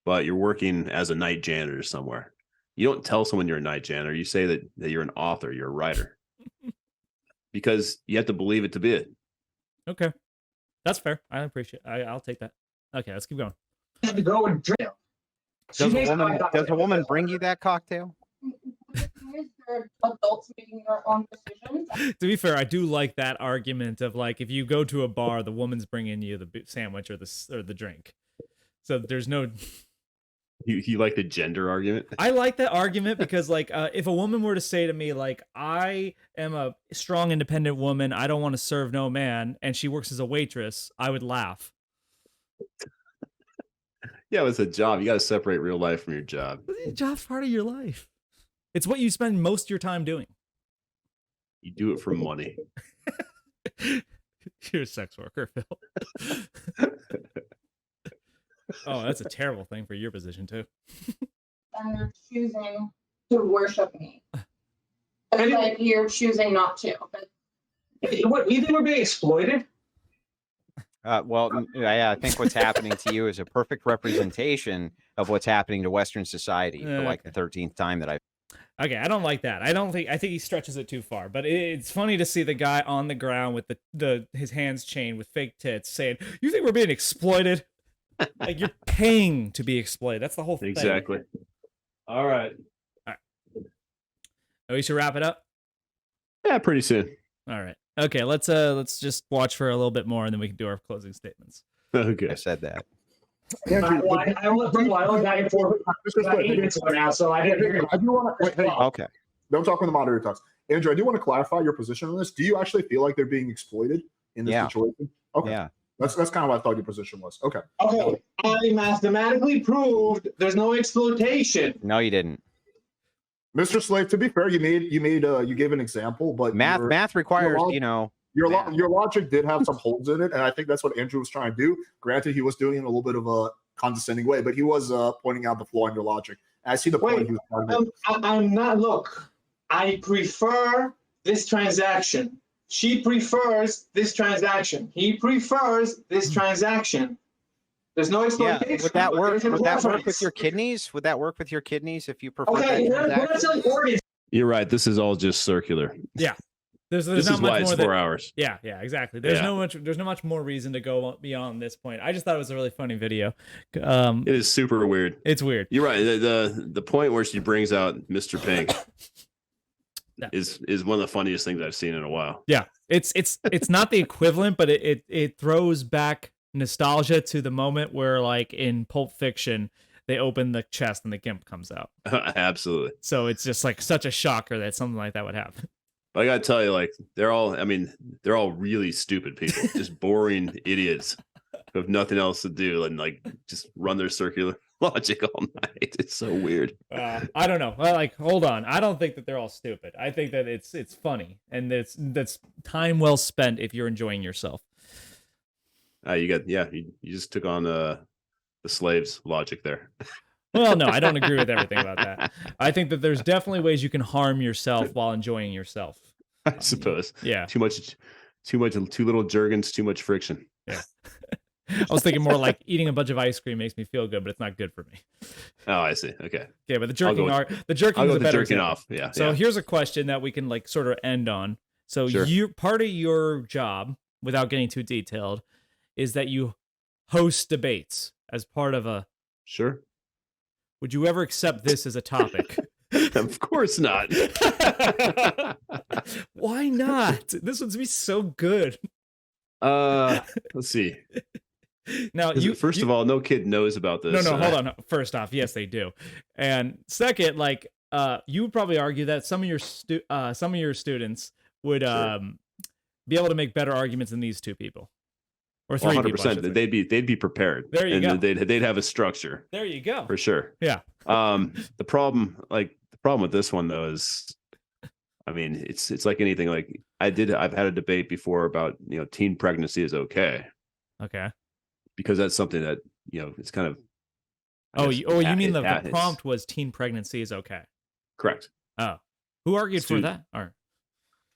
but you're working as a night janitor somewhere. You don't tell someone you're a night janitor. You say that you're an author, you're a writer. Because you have to believe it to be it. Okay. That's fair. I appreciate it. I'll take that. Okay, let's keep going. Have to go and drink. Does a woman bring you that cocktail? They're adults making their own decisions. To be fair, I do like that argument of if you go to a bar, the woman's bringing you the sandwich or the drink. So there's no. You like the gender argument? I like that argument because if a woman were to say to me I am a strong independent woman, I don't want to serve no man, and she works as a waitress, I would laugh. Yeah, it's a job. You got to separate real life from your job. Your job's part of your life. It's what you spend most of your time doing. You do it for money. You're a sex worker, Phil. Oh, that's a terrible thing for your position too. And they're choosing to worship me. It's like you're choosing not to. But What, you think we're being exploited? Well, I think what's happening to you is a perfect representation of what's happening to Western society for like the 13th time that I've. Okay, I don't like that. I think he stretches it too far. But it's funny to see the guy on the ground with his hands chained with fake tits saying, "You think we're being exploited? Like you're paying to be exploited." That's the whole thing. Exactly. All right. Oh, we should wrap it up. Yeah, pretty soon. All right. Okay, let's just watch for a little bit more, and then we can do our closing statements. Okay. I said that. Andrew, I only back and forth about 8 minutes ago now, so I didn't hear you. I do want to. Wait, hey, Okay. don't talk when the moderator talks. Andrew, I do want to clarify your position on this. Do you actually feel like they're being exploited in this situation? Okay. Yeah. That's kind of what I thought your position was. Okay. Okay, I mathematically proved there's no exploitation. No, you didn't. Mr. Slave, to be fair, you gave an example, but Math requires, your logic did have some holes in it, and I think that's what Andrew was trying to do. Granted, he was doing it in a little bit of a condescending way, but he was pointing out the flaw in your logic. I see the point he was trying to make. I'm not. Look, I prefer this transaction. She prefers this transaction. He prefers this transaction. There's no exploitation. Yeah. Would that work? Would that work with your kidneys? Would that work with your kidneys if you prefer Okay, that we're not transaction? selling organs. You're right. This is all just circular. Yeah. There's This not is much why it's more 4 hours. Yeah, exactly. There's Yeah. not much more reason to go beyond this point. I just thought it was a really funny video. It is super weird. It's weird. You're right. The point where she brings out Mr. Pink Yeah. is one of the funniest things I've seen in a while. Yeah, it's not the equivalent, but it throws back nostalgia to the moment where, like in Pulp Fiction, they open the chest and the gimp comes out. Absolutely. So it's just like such a shocker that something like that would happen. But I gotta tell you, like they're all really stupid people, just boring idiots who have nothing else to do and like just run their circular logic all night. It's so weird. I don't know. Like, hold on. I don't think that they're all stupid. I think that it's funny and that's time well spent if you're enjoying yourself. You just took on the slaves logic there. Well, no, I don't agree with everything about that. I think that there's definitely ways you can harm yourself while enjoying yourself. I suppose. Yeah. Too little Jergens, too much friction. Yeah. I was thinking more like eating a bunch of ice cream makes me feel good, but it's not good for me. Oh, I see. Okay. Okay, but the jerking is a better jerking example. off. Yeah. So yeah. here's a question that we can like sort of end on. So Sure. Part of your job, without getting too detailed, is that you host debates as part of a. Sure. Would you ever accept this as a topic? Of course not. Why not? This would be so good. Let's see. Now, first of all, no kid knows about this. No, hold on. First off, yes, they do. And second, like, you would probably argue that some of your students would be able to make better arguments than these two people. Or 3 people. 100%. They'd be prepared. There you go. They'd have a structure. There you go. For sure. Yeah. The problem with this one though is, I mean, it's like anything. Like I've had a debate before about teen pregnancy is okay. Okay. Because that's something that it's kind of. You mean the prompt was teen pregnancy is okay? Correct. Oh, who argued for that? Or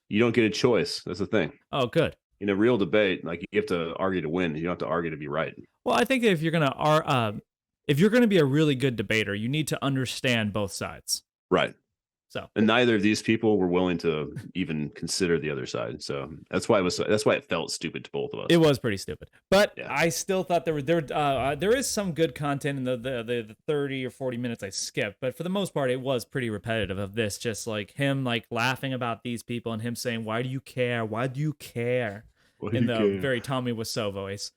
you don't get a choice. That's the thing. Oh, good. In a real debate, like you have to argue to win. You don't have to argue to be right. Well, I think that if you're gonna be a really good debater, you need to understand both sides. Right. So, and neither of these people were willing to even consider the other side. So that's why it felt stupid to both of us. It was pretty stupid, but yeah. I still thought there is some good content in the 30 or 40 minutes I skipped. But for the most part, it was pretty repetitive of this, just like him like laughing about these people and him saying, "Why do you care? Why do you care?" in the very Tommy Wiseau voice.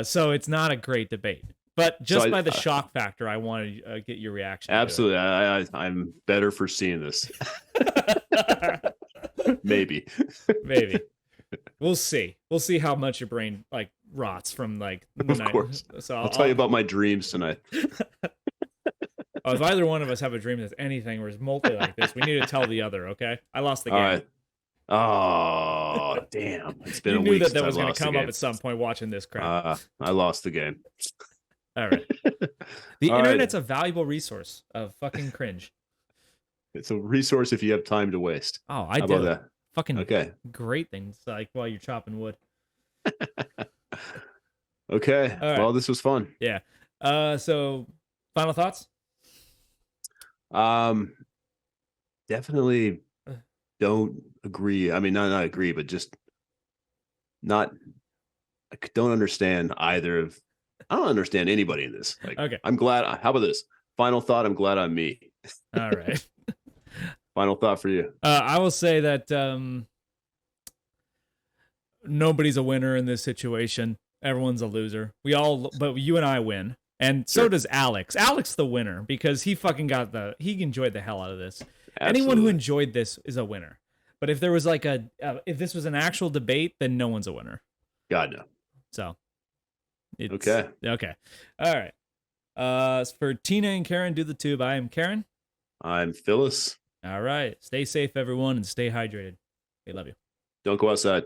So it's not a great debate. But just by the shock factor, I want to get your reaction. Absolutely. I'm better for seeing this. Maybe. We'll see. We'll see how much your brain like rots from like the Of night. course. So I'll tell you about my dreams tonight. If either one of us have a dream that's anything or is multi like this, we need to tell the other, okay? I lost the game. All right. Oh, damn. It's been You a knew week that since I was going lost to the come up game. at some point watching this crap. I lost the game. All right. The All right. internet's a valuable resource of fucking cringe. It's a resource if you have time to waste. Oh, How about that? Fucking Okay. great things like while you're chopping wood. Okay. All right. Well, this was fun. Yeah. So final thoughts? Definitely don't agree. I mean, not agree, but just not. I don't understand either of. I don't understand anybody in this. Like, Okay. I'm glad. How about this? Final thought. I'm glad I'm me. All right. Final thought for you. I will say that nobody's a winner in this situation. Everyone's a loser. But you and I win. And so Sure. does Alex. Alex the winner because he fucking he enjoyed the hell out of this. Absolutely. Anyone who enjoyed this is a winner. But if there was like if this was an actual debate, then no one's a winner. God no. So. Okay. Okay. All right. For Tina and Karen, do the tube. I am Karen. I'm Phyllis. All right. Stay safe, everyone, and stay hydrated. We love you. Don't go outside.